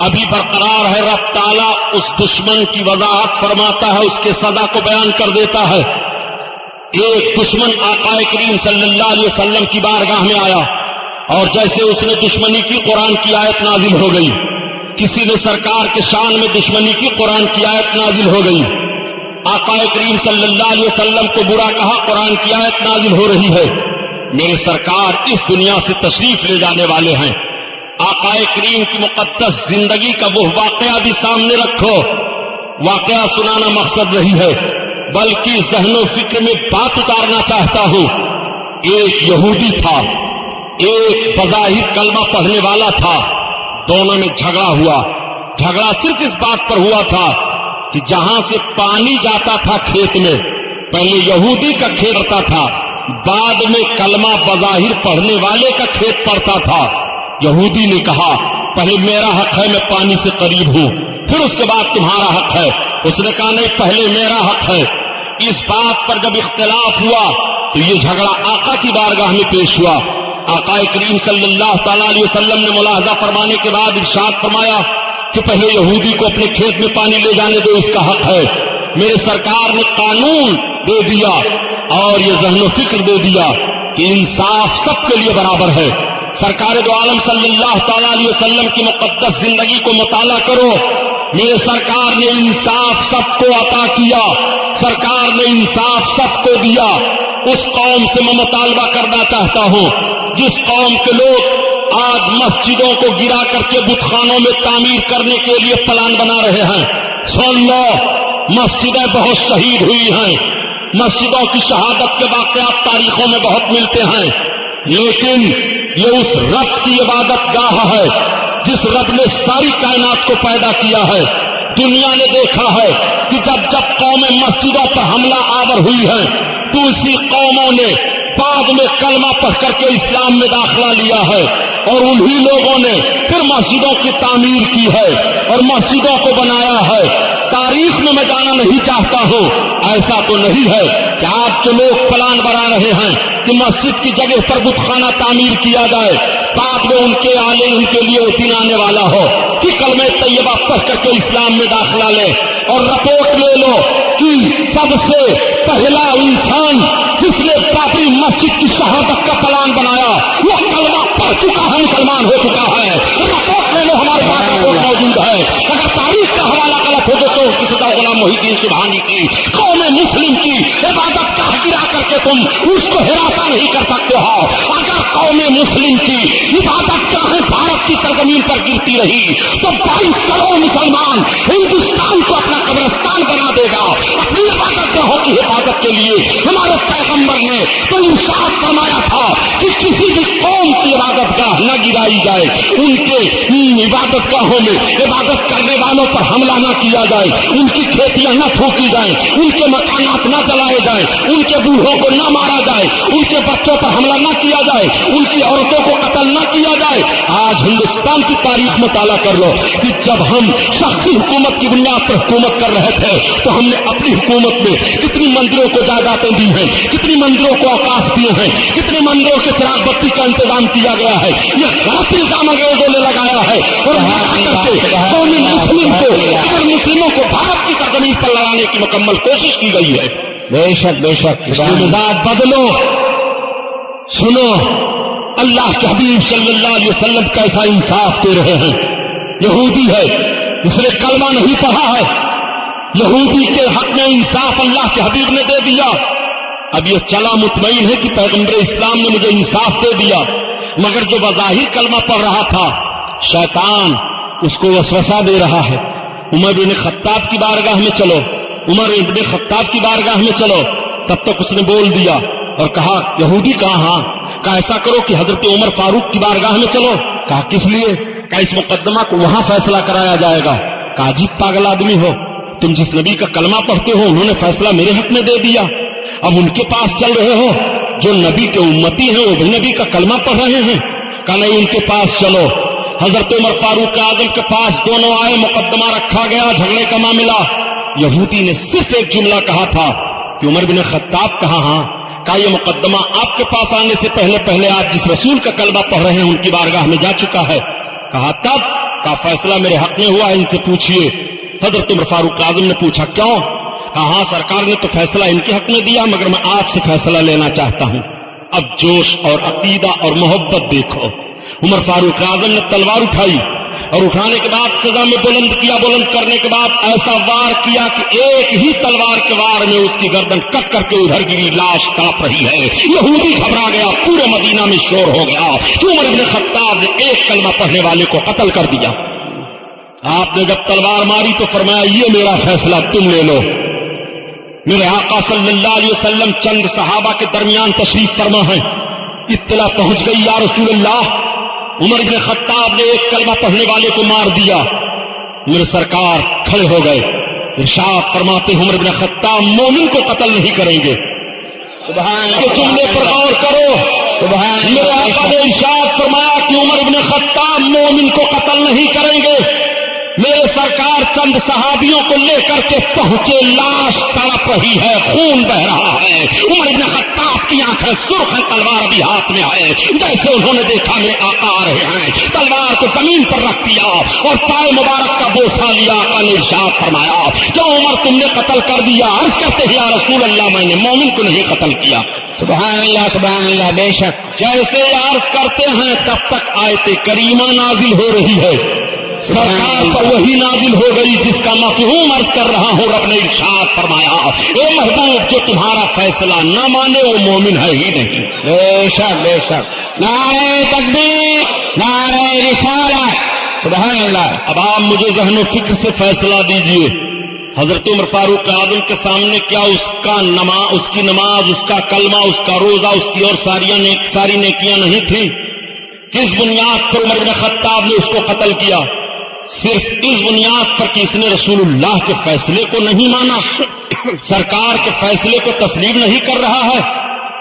ابھی برقرار ہے. رب تعالیٰ اس دشمن کی وضاحت فرماتا ہے, اس کے سزا کو بیان کر دیتا ہے. ایک دشمن آقا کریم صلی اللہ علیہ وسلم کی بارگاہ میں آیا اور جیسے اس نے دشمنی کی قرآن کی آیت نازل ہو گئی. کسی نے سرکار کے شان میں دشمنی کی قرآن کی آیت نازل ہو گئی. آقا کریم صلی اللہ علیہ وسلم کو برا کہا, قرآن کی آیت نازل ہو رہی ہے. میرے سرکار اس دنیا سے تشریف لے جانے والے ہیں. آقا کریم کی مقدس زندگی کا وہ واقعہ بھی سامنے رکھو. واقعہ سنانا مقصد نہیں ہے بلکہ ذہن و فکر میں بات اتارنا چاہتا ہوں. ایک یہودی تھا, ایک بظاہر کلمہ پڑھنے والا تھا. دونوں میں جھگڑا ہوا. جھگڑا صرف اس بات پر ہوا تھا کہ جہاں سے پانی جاتا تھا کھیت میں, پہلے یہودی کا کھیت پڑتا تھا, بعد میں کلمہ بظاہر پڑھنے والے کا کھیت پڑتا تھا. یہودی نے کہا پہلے میرا حق ہے, میں پانی سے قریب ہوں, پھر اس کے بعد تمہارا حق ہے. اس نے کہا نہیں, پہلے میرا حق ہے. اس بات پر جب اختلاف ہوا تو یہ جھگڑا آقا کی بارگاہ میں پیش ہوا. آقا کریم صلی اللہ تعالی علیہ وسلم نے ملاحظہ فرمانے کے بعد ارشاد فرمایا کہ پہلے یہودی کو اپنے کھیت میں پانی لے جانے دو, اس کا حق ہے. میرے سرکار نے قانون دے دیا اور یہ ذہن و فکر دے دیا کہ انصاف سب کے لیے برابر ہے. سرکار دو عالم صلی اللہ تعالی علیہ وسلم کی مقدس زندگی کو مطالعہ کرو. میرے سرکار نے انصاف سب کو عطا کیا, سرکار نے انصاف سب کو دیا. اس قوم سے میں مطالبہ کرنا چاہتا ہوں جس قوم کے لوگ آج مسجدوں کو گرا کر کے بت خانوں میں تعمیر کرنے کے لیے پلان بنا رہے ہیں. سن لو, مسجدیں بہت شہید ہوئی ہیں, مسجدوں کی شہادت کے واقعات تاریخوں میں بہت ملتے ہیں, لیکن یہ اس رب کی عبادت گاہ ہے جس رب نے ساری کائنات کو پیدا کیا ہے. دنیا نے دیکھا ہے کہ جب جب قومیں مسجدوں پر حملہ آور ہوئی ہیں تو اسی قوموں نے بعد میں کلمہ پڑھ کر کے اسلام میں داخلہ لیا ہے, اور انہی لوگوں نے پھر مسجدوں کی تعمیر کی ہے اور مسجدوں کو بنایا ہے. تاریخ میں جانا نہیں چاہتا ہوں, ایسا تو نہیں ہے کہ آپ جو لوگ پلان بنا رہے ہیں کہ مسجد کی جگہ پر بت خانہ تعمیر کیا جائے, بعد میں ان کے لیے وہ دن آنے والا ہو کہ کلمہ طیبہ پڑھ کر کے اسلام میں داخلہ لے. اور رپورٹ لے لو کہ سب سے پہلا انسان جس نے بابری مسجد کی شہادت کا پلان بنایا وہ کلمہ پڑھ چکا ہے, مسلمان ہو چکا ہے. رپورٹ لے لو, ہمارے پاس رپورٹ موجود ہے. اگر تاریخ کا حوالہ غلط ہو تو اس کا غلام محی الدین سبحانی کی قوم مسلم کی عبادت کا گرا کر کے تم اس کو ہراساں نہیں کر سکتے ہو. اگر قوم مسلم کی عبادت گاہیں بھارت کی سرزمین پر گرتی رہی تو 22 کروڑ مسلمان ہندوستان کو اپنا قبرستان بنا دے گا. اپنی عبادت گاہوں کی حفاظت کے لیے ہمارے پیغمبر نے تو ارشاد فرمایا تھا کہ کسی بھی قوم کی عبادت گاہ نہ گرائی جائے, ان کے عبادت گاہوں میں عبادت کرنے والوں پر حملہ نہ کیا جائے, ان کی کھیتیاں نہ ٹھوکی جائیں, ان کے مکانات نہ جلائے جائیں, ان کے بوڑھوں کو نہ مارا جائے, ان کے بچوں پر حملہ نہ کیا جائے, ان کی عورتوں کو قتل نہ کیا جائے. آج ہندوستان کی تاریخ مطالعہ کر لو کہ جب ہم شخصی حکومت کی بنیاد پر حکومت کر رہے تھے تو ہم نے اپنی حکومت میں کتنی مندروں کو جائیدادیں دی ہیں, کتنی مندروں کو اوقاف دیے ہیں, کتنے مندروں کے چراغ بتی کا انتظام کیا گیا ہے. یہ غلط الزام انگریزوں نے لگایا ہے اور قوم مسلم کو اگر مسلموں کو بھارت کی سرزمین پر لڑانے کی مکمل کوشش کی گئی ہے. بے شک بے شک, مزاج بدلو. سنو, اللہ کے حبیب صلی اللہ علیہ وسلم کیسا انصاف دے رہے ہیں. یہودی ہے, اس نے کلمہ نہیں پڑھا ہے, یہودی کے حق میں انصاف اللہ کے حبیب نے دے دیا. اب یہ چلا مطمئن ہے کہ پیغمبر اسلام نے مجھے انصاف دے دیا, مگر جو بظاہر کلمہ پڑھ رہا تھا شیطان اس کو وسوسہ دے رہا ہے. عمر بن خطاب کی بارگاہ میں چلو, عمر بن خطاب کی بارگاہ میں چلو. تب تک اس نے بول دیا اور کہا یہودی کہاں. کہا ایسا کرو کہ حضرت عمر فاروق کی بارگاہ میں چلو. کہا کس لیے. کہا اس مقدمہ کو وہاں فیصلہ کرایا جائے گا. کہا عجیب پاگل آدمی ہو, تم جس نبی کا کلمہ پڑھتے ہو انہوں نے فیصلہ میرے حق میں دے دیا, اب ان کے پاس چل رہے ہو. جو نبی کے امتی ہیں وہ بھی نبی کا کلمہ پڑھ رہے ہیں. کہا نہیں, ان کے پاس چلو. حضرت عمر فاروق اعظم کے پاس دونوں آئے, مقدمہ رکھا گیا, جھگڑے کا معاملہ. یہودی نے صرف ایک جملہ کہا تھا کہ عمر بن خطاب کہاں. ہاں. کہا یہ مقدمہ آپ کے پاس آنے سے پہلے آپ جس رسول کا کلمہ پڑھ رہے ہیں ان کی بارگاہ میں جا چکا ہے. کہا تب کا فیصلہ میرے حق میں ہوا ہے، ان سے پوچھیے۔ حضرت عمر فاروق اعظم نے پوچھا کیوں؟ کہا ہاں سرکار نے تو فیصلہ ان کے حق میں دیا، مگر میں آپ سے فیصلہ لینا چاہتا ہوں۔ اب جوش اور عقیدہ اور محبت دیکھو۔ عمر فاروق اعظم نے تلوار اٹھائی اور اٹھانے کے بعد فضا میں بلند کیا، بلند کرنے کے بعد ایسا وار کیا کہ ایک ہی تلوار کے وار میں اس کی گردن کٹ کر کے ادھر گری، لاش تڑپ رہی ہے۔ یہودی گھبرا گیا، پورے مدینہ میں شور ہو گیا کہ عمر بن خطاب نے ایک کلمہ پڑھنے والے کو قتل کر دیا۔ آپ نے جب تلوار ماری تو فرمایا یہ میرا فیصلہ تم لے لو۔ میرے آقا صلی اللہ علیہ وسلم چند صحابہ کے درمیان تشریف فرما ہے، اطلاع پہنچ گئی یا رسول اللہ عمر بن خطاب نے ایک کلمہ پڑھنے والے کو مار دیا۔ میرے سرکار کھڑے ہو گئے، ارشاد فرماتے عمر بن خطاب مومن کو قتل نہیں کریں گے۔ سبحان کہ جملے پر غور کرو، سبحان میرے آقا نے ارشاد فرمایا کہ عمر بن خطاب مومن کو قتل نہیں کریں گے۔ میرے سرکار چند صحابیوں کو لے کر کے پہنچے، لاش تڑپ رہی ہے، خون بہ رہا ہے۔ عمر بن خطاب کی آنکھیں سرخ ہیں، تلوار ابھی ہاتھ میں ہے۔ جیسے انہوں نے دیکھا میرے آقا آ رہے ہیں، تلوار کو زمین پر رکھ دیا اور پائے مبارک کا بوسہ لیا۔ آقا نے ارشاد فرمایا کیوں عمر تم نے قتل کر دیا؟ عرض کرتے ہیں یا رسول اللہ میں نے مومن کو نہیں قتل کیا۔ سبحان اللہ بے شک۔ جیسے عرض کرتے ہیں تب تک آیت کریمہ نازل ہو رہی ہے، سرکار پر وہی نازل ہو گئی جس کا مفہوم عرض کر رہا ہوں۔ رب نے ارشاد فرمایا اے محبوب جو تمہارا فیصلہ نہ مانے وہ مومن ہے ہی نہیں۔ بے شک بے شک۔ نعرہ تکبیر، نعرہ رسالت، سبحان اللہ۔ اب آپ مجھے ذہن و فکر سے فیصلہ دیجئے، حضرت عمر فاروق اعظم کے سامنے کیا اس کی نماز، اس کا کلمہ، اس کا روزہ، اس کی اور ساری نیکیاں نہیں تھیں؟ کس بنیاد پر عمر بن خطاب نے اس کو قتل کیا؟ صرف اس بنیاد پر کہ اس نے رسول اللہ کے فیصلے کو نہیں مانا، سرکار کے فیصلے کو تسلیم نہیں کر رہا ہے۔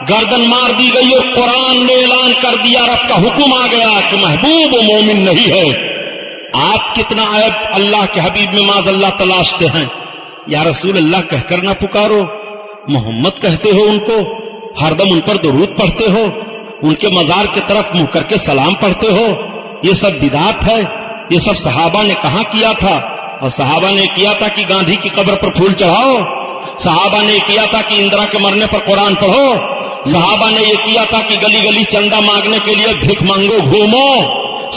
گردن مار دی گئی اور قرآن نے اعلان کر دیا، رب کا حکم آ گیا کہ محبوب و مومن نہیں ہے۔ آپ کتنا عیب اللہ کے حبیب میں معاذ اللہ تلاشتے ہیں۔ یا رسول اللہ کہہ کر نہ پکارو، محمد کہتے ہو ان کو، ہر دم ان پر درود پڑھتے ہو، ان کے مزار کی طرف منہ کر کے سلام پڑھتے ہو، یہ سب بدعت ہے۔ یہ سب صحابہ نے کہاں کیا تھا؟ اور صحابہ نے کیا تھا کہ گاندھی کی قبر پر پھول چڑھاؤ، صحابہ نے کیا تھا کہ اندرا کے مرنے پر قرآن پڑھو، صحابہ نے یہ کیا تھا کہ گلی گلی چندہ مانگنے کے لیے بھیک مانگو گھومو،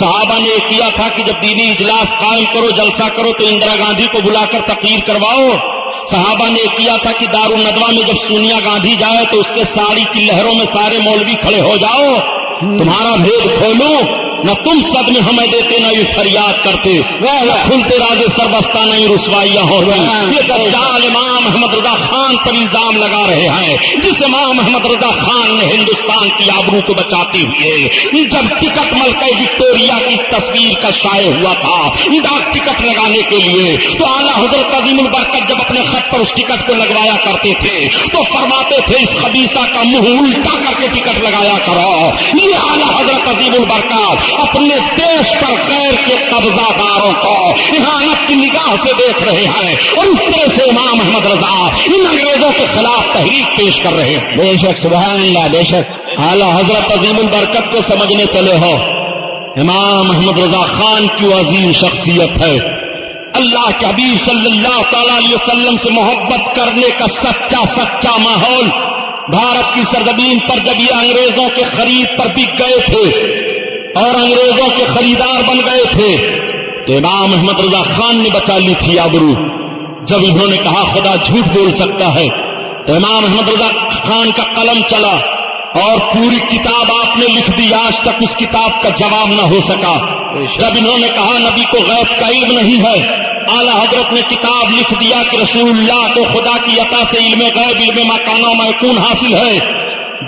صحابہ نے یہ کیا تھا کہ جب دینی اجلاس قائم کرو، جلسہ کرو تو اندرا گاندھی کو بلا کر تقریر کرواؤ، صحابہ نے یہ کیا تھا کہ دارالندوہ میں جب سونیا گاندھی جائے تو اس کے ساڑی کی لہروں میں سارے مولوی کھڑے ہو جاؤ، تمہارا بھید کھولو، نہ تم صدمے ہمیں دیتے نہ یہ فریاد کرتے، کھلتے راز سربستہ نہیں رسوائیاں ہو رہی۔ یہ دجال امام احمد رضا خان پر الزام لگا رہے ہیں، جس امام احمد رضا خان نے ہندوستان کی آبرو کو بچاتے ہوئے جب ٹکٹ ملکہ وکٹوریا کی تصویر کا شائع ہوا تھا ڈاک ٹکٹ لگانے کے لیے، تو اعلیٰ حضرت عظیم البرکت جب اپنے خط پر اس ٹکٹ کو لگوایا کرتے تھے تو فرماتے تھے اس خبیثہ کا منہ الٹا کر کے ٹکٹ لگایا کرو۔ یہ اعلیٰ حضرت عظیم البرکت اپنے دیش پر غیر کے قبضہ داروں کو اہانت کی نگاہ سے دیکھ رہے ہیں، اور اس طرح سے امام احمد رضا ان انگریزوں کے خلاف تحریک پیش کر رہے ہیں۔ بے شک سبحان اللہ بے شک۔ اعلیٰ حضرت عظیم البرکت کو سمجھنے چلے ہو، امام احمد رضا خان کی عظیم شخصیت ہے، اللہ کے حبیب صلی اللہ تعالی علیہ وسلم سے محبت کرنے کا سچا ماحول بھارت کی سرزمین پر جب یہ انگریزوں کے خرید پر بک گئے تھے اور انگریزوں کے خریدار بن گئے تھے تو امام احمد رضا خان نے بچا لی تھی آبرو۔ جب انہوں نے کہا خدا جھوٹ بول سکتا ہے تو امام احمد رضا خان کا قلم چلا اور پوری کتاب آپ نے لکھ دی، آج تک اس کتاب کا جواب نہ ہو سکا۔ جب انہوں نے کہا نبی کو غیب کا علم نہیں ہے، اعلیٰ حضرت نے کتاب لکھ دیا کہ رسول اللہ کو خدا کی عطا سے علم غیب، علم ما کان و ما یکون حاصل ہے۔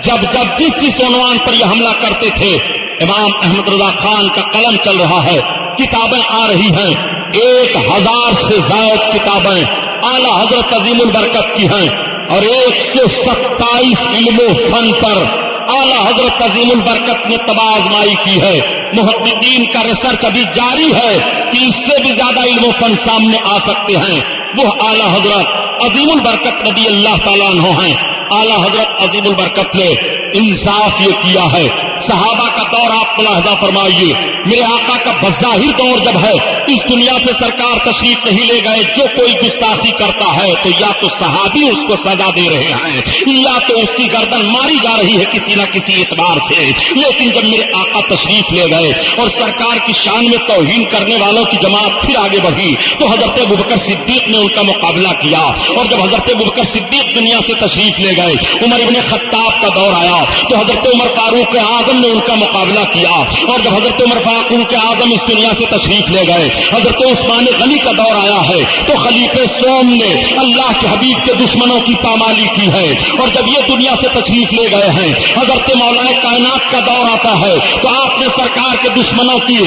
جب جس عنوان پر یہ حملہ کرتے تھے امام احمد رضا خان کا قلم چل رہا ہے، کتابیں آ رہی ہیں، 1000 سے زائد کتابیں اعلیٰ حضرت عظیم البرکت کی ہیں، اور 127 علم و فن پر اعلیٰ حضرت عظیم البرکت نے تباہ آزمائی کی ہے۔ محققین کا ریسرچ ابھی جاری ہے کہ اس سے بھی زیادہ علم و فن سامنے آ سکتے ہیں۔ وہ اعلیٰ حضرت عظیم البرکت رضی اللہ تعالیٰ عنہ ہیں۔ اعلیٰ حضرت عظیم البرکت نے انصاف یہ کیا ہے، صحابہ کا دور آپ ملاحظہ فرمائیے، میرے آقا کا بظاہر دور جب ہے، اس دنیا سے سرکار تشریف نہیں لے گئے، جو کوئی گستاخی کرتا ہے تو یا تو صحابی اس کو سزا دے رہے ہیں یا تو اس کی گردن ماری جا رہی ہے کسی نہ کسی اعتبار سے۔ لیکن جب میرے آقا تشریف لے گئے اور سرکار کی شان میں توہین کرنے والوں کی جماعت پھر آگے بڑھی تو حضرت ابوبکر صدیق نے ان کا مقابلہ کیا، اور جب حضرت ابوبکر صدیق دنیا سے تشریف لے گئے، عمر ابن خطاب کا دور آیا تو حضرت عمر فاروق اعظم نے ان کا مقابلہ کیا، اور جب حضرت عمر فاروق اعظم اس دنیا سے تشریف لے گئے، حضرت عثمان غنی کا دور آیا ہے تو خلیفہ سوم نے اللہ کے حبیب کے دشمنوں کی پامالی کی ہے، اور جب یہ دنیا سے تشریف لے گئے ہیں حضرت مولانا کائنات کا دور آتا ہے تو آپ نے سرکار کے دشمنوں کی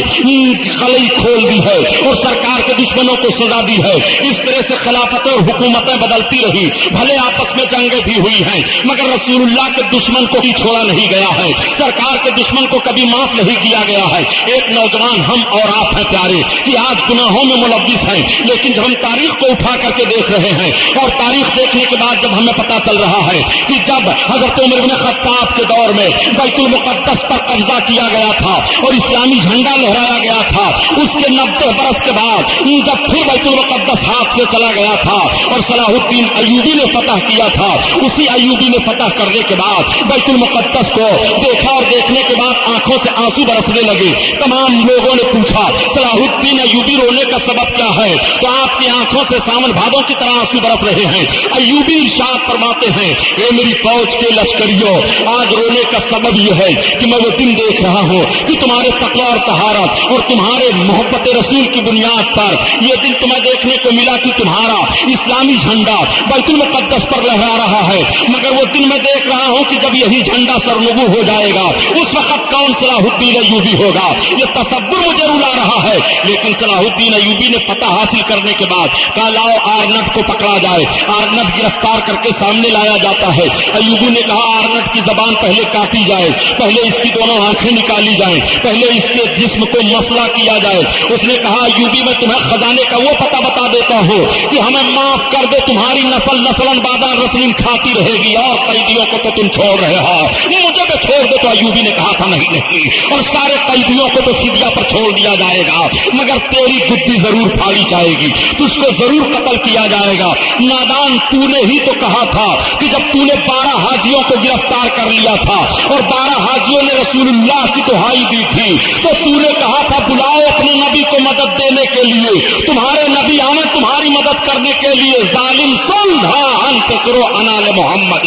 خلئی کھول دی ہے اور سرکار کے دشمنوں کو سزا دی ہے۔ اس طرح سے خلافت اور حکومتیں بدلتی رہی، بھلے آپس میں جنگیں بھی ہوئی ہیں مگر رسول اللہ کے دشمن کو بھی چھوڑا نہیں گیا ہے، سرکار کے دشمن کو کبھی معاف نہیں کیا گیا ہے۔ ایک نوجوان ہم اور آپ ہیں پیارے کہ آج گناہوں میں ملوث ہیں، لیکن جب ہم تاریخ کو اٹھا کر کے دیکھ رہے ہیں اور تاریخ دیکھنے کے بعد جب ہمیں پتا چل رہا ہے کہ جب حضرت عمر بن خطاب کے دور میں بیت المقدس پر قبضہ کیا گیا تھا اور اسلامی جھنڈا لہرایا گیا تھا، اس کے 90 برس کے بعد جب پھر بیت المقدس ہاتھ سے چلا گیا تھا اور صلاح الدین ایوبی نے فتح کیا تھا، اسی ایوبی نے فتح کرنے کے بعد بیت المقدس کو دیکھا اور دیکھنے کے بعد آنکھوں سے آنسو برسنے لگے۔ تمام لوگوں نے پوچھا صلاح الدین ایوبی رونے کا سبب کیا ہے؟ تو آپ کی آنکھوں سے ساون بھادوں کی طرح آنسو برس رہے ہیں۔ ایوبی ارشاد فرماتے ہیں، اے میری فوج کے لشکریوں، آج رونے کا سبب یہ ہے کہ میں وہ دن دیکھ رہا ہوں کہ تمہارے تقوی اور طہارت اور تمہارے محبت رسول کی بنیاد پر یہ دن تمہیں دیکھنے کو ملا کہ تمہارا اسلامی جھنڈا بیت المقدس پر لہرا رہا ہے، مگر وہ دن میں دیکھ رہا ہوں کہ جب یہی جھنڈا سرنگو ہو جائے گا اس وقت کون صلاح الدین ایوبی ہوگا، یہ تصور مجھے رلا رہا ہے۔ لیکن صلاح الدین ایوبی نے فتح حاصل کرنے کے بعد کہا لاؤ آرنٹ کو پکڑا جائے، آرنٹ گرفتار کر کے سامنے لایا جاتا ہے۔ ایوبی نے کہا آرنٹ کی زبان پہلے کاٹی جائے، پہلے اس کی دونوں آنکھیں نکالی جائیں، پہلے اس کے جسم کو مسئلہ کیا جائے۔ اس نے کہا ایوبی میں تمہیں خزانے کا وہ پتہ بتا دیتا ہوں کہ ہمیں معاف کر دو، تمہاری نسل نسلاً بادار رسلین کھاتی رہے گی، اور قیدیوں کو تو تم چھوڑ رہے ہو، مجھے تو چھوڑ دو۔ تو ایوبی نے کہا تھا نہیں نہیں، اور سارے قیدیوں کو تو فدیہ پر چھوڑ دیا جائے گا، مگر تیری گدی ضرور پھاڑی جائے گی، تجھ کو ضرور قتل کیا جائے گا۔ نادان تو نے ہی تو کہا تھا کہ جب تو نے 12 حاجیوں کو گرفتار کر لیا تھا اور 12 حاجیوں نے رسول اللہ کی دہائی دی تھی تو تو نے کہا تھا بلاؤ اپنے نبی کو مدد دینے کے لیے، تمہارے نبی آمد تمہاری مدد کرنے کے لیے۔ ظالم سن انتصروا انال محمد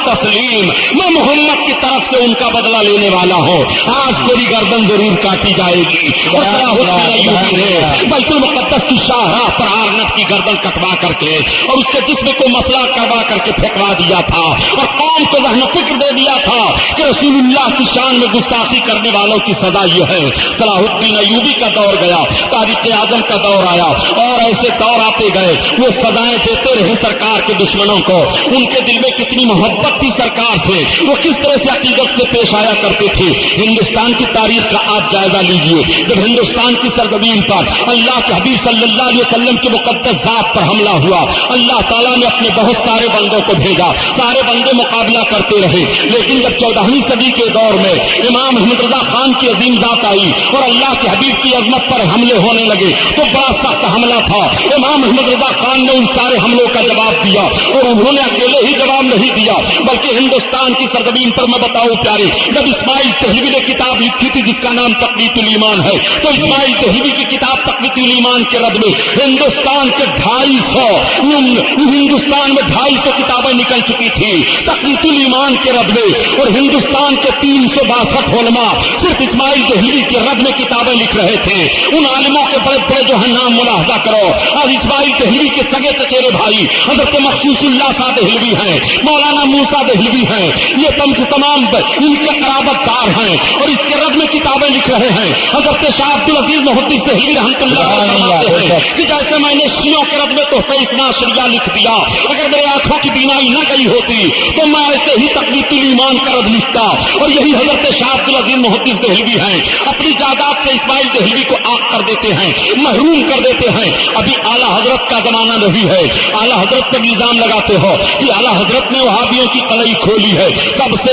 تسلیم، میں محمد کی طرف سے ان کا بدلہ لینے والا ہوں، آج تیری گردن ضرور کاٹی جائے گی۔ اور صلاح الدین ایوبی نے بیت المقدس کی شاہراہ پر آرنٹ کی گردن کٹوا کر کے اور اس کے جسم کو مسئلہ کروا کر کے پھینکوا دیا تھا اور قوم کو ذہن فکر دے دیا تھا کہ رسول اللہ کی شان میں گستاخی کرنے والوں کی سزا یہ ہے۔ صلاح الدین ایوبی کا دور گیا، طارق اعظم کا دور آیا، اور ایسے دور آتے گئے، وہ سزائیں دیتے رہے سرکار کے دشمنوں کو۔ ان کے دل میں کتنی محبت تھی سرکار سے، وہ کس طرح سے عقیدت سے پیش آیا کرتے تھے۔ ہندوستان کی تاریخ کا آپ جائزہ لیجئے، جب ہندوستان کی سرزمین پر اللہ کے حبیب صلی اللہ علیہ وسلم کے مقدس ذات پر حملہ ہوا، اللہ تعالیٰ نے اپنے بہت سارے بندوں کو بھیجا، سارے بندے مقابلہ کرتے رہے، لیکن جب 14ویں صدی کے دور میں امام احمد رضا خان کی عظیم ذات آئی اور اللہ کے حبیب کی عظمت پر حملے ہونے لگے تو بڑا سخت حملہ تھا۔ امام احمد رضا خان نے ان سارے حملوں کا جواب دیا، اور انہوں نے اکیلے ہی جواب نہیں دیا بلکہ ہندوستان کی سرزمین پر میں بتاؤں پیارے، جب اسماعیل دہلوی نے کتاب لکھی تھی جس کا نام تقویت الایمان ہے، تو اسماعیل دہلوی کی کتاب تقویت الایمان کے رد میں ہندوستان کے 250 کتابیں نکل چکی تھی تقویت الایمان کے رد میں، اور ہندوستان کے 362 علماء صرف اسماعیل دہلوی کے رد میں کتابیں لکھ رہے تھے۔ ان عالموں کے بڑے بڑے جو ہیں نام ملاحظہ کرو، اور اسماعیل دہلوی کے سگے چچیرے بھائی حضرت مخصوص اللہ شاہ دہلوی ہیں، مولانا موسیٰ دہلوی ہیں، یہ تمام ان کے قرابت دار ہیں اور اس کے رد میں کتابیں لکھ رہے ہیں۔ حضرت شاہ عبد العزیز محدث دہلوی رحمۃ اللہ فرماتے ہیں کہ جیسے میں نے شیعوں کے رد میں تحفہ اثنا عشریہ لکھ دیا، اگر میرے آنکھوں کی بینائی نہ گئی ہوتی تو میں ایسے ہی تقویت الایمان کا رد لکھتا۔ اور یہی حضرت شاہ عبد العزیز محدث دہلوی ہیں، اپنی جائیداد سے اسماعیل دہلوی کو آگ کر دیتے ہیں، محروم کر دیتے ہیں۔ ابھی اعلیٰ حضرت کا زمانہ نہیں ہے، اعلیٰ حضرت پر الزام لگاتے ہو کہ اعلیٰ حضرت نے وہابیوں کی قلعی کھولی ہے، سب سے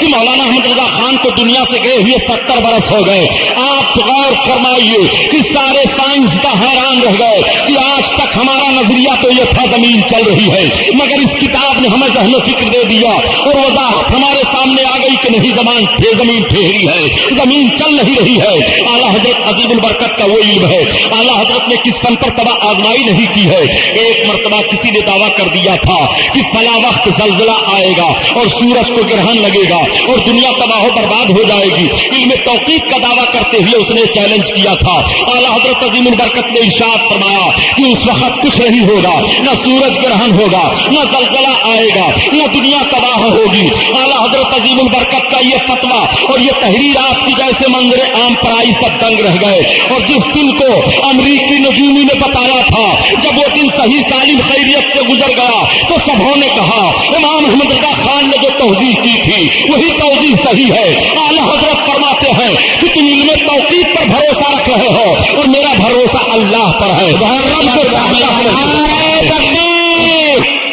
کہ مولانا احمد رضا خان کو دنیا سے گئے ہوئے 70 برس ہو گئے. آپ غور فرمائیے کہ سارے سائنسداں حیران رہ گئے کہ آج تک ہمارا نظریہ تو یہ تھا زمین چل رہی ہے، مگر اس کتاب نے ہمیں ذہن و فکر دے دیا اور وضاحت ہمارے سامنے آ گئی کہ نہیں، زمین ٹھہری ہے، زمین چل نہیں رہی ہے. اعلیٰ حضرت عظیم البرکت کا وہ علم ہے. اعلیٰ حضرت نے کس فن پر تباہ آزمائی نہیں کی ہے. ایک مرتبہ کسی نے دعویٰ کر دیا تھا کہ فلاں وقت زلزلہ آئے گا اور سورج کو گرہن لگے گا اور دنیا تباہ و برباد ہو جائے گی. علم توقیت کا دعویٰ کرتے ہوئے اس نے چیلنج کیا تھا. اعلیٰ حضرت عظیم البرکت نے ارشاد فرمایا کہ اس وقت کچھ نہیں ہوگا، نہ سورج گرہن ہوگا، نہ زلزلہ آئے گا، نہ دنیا تباہ ہوگی. اعلیٰ حضرت عظیم البرکت کا یہ فتویٰ اور یہ تحریر آپ کی جیسے منظر عام پر آئی، سب دنگ رہ گئے. اور جس دن کو امریکی نجومی نے بتایا تھا، جب وہ دن صحیح سالم خیریت سے گزر گیا تو سبوں نے کہا امام احمد رضا خان نے جو توضیح کی تھی وہی توضیح صحیح ہے. اعلیٰ حضرت فرماتے ہیں کہ تم علم توقیت پر بھروسہ رکھ رہے ہو اور میرا بھروسہ اللہ پر ہے.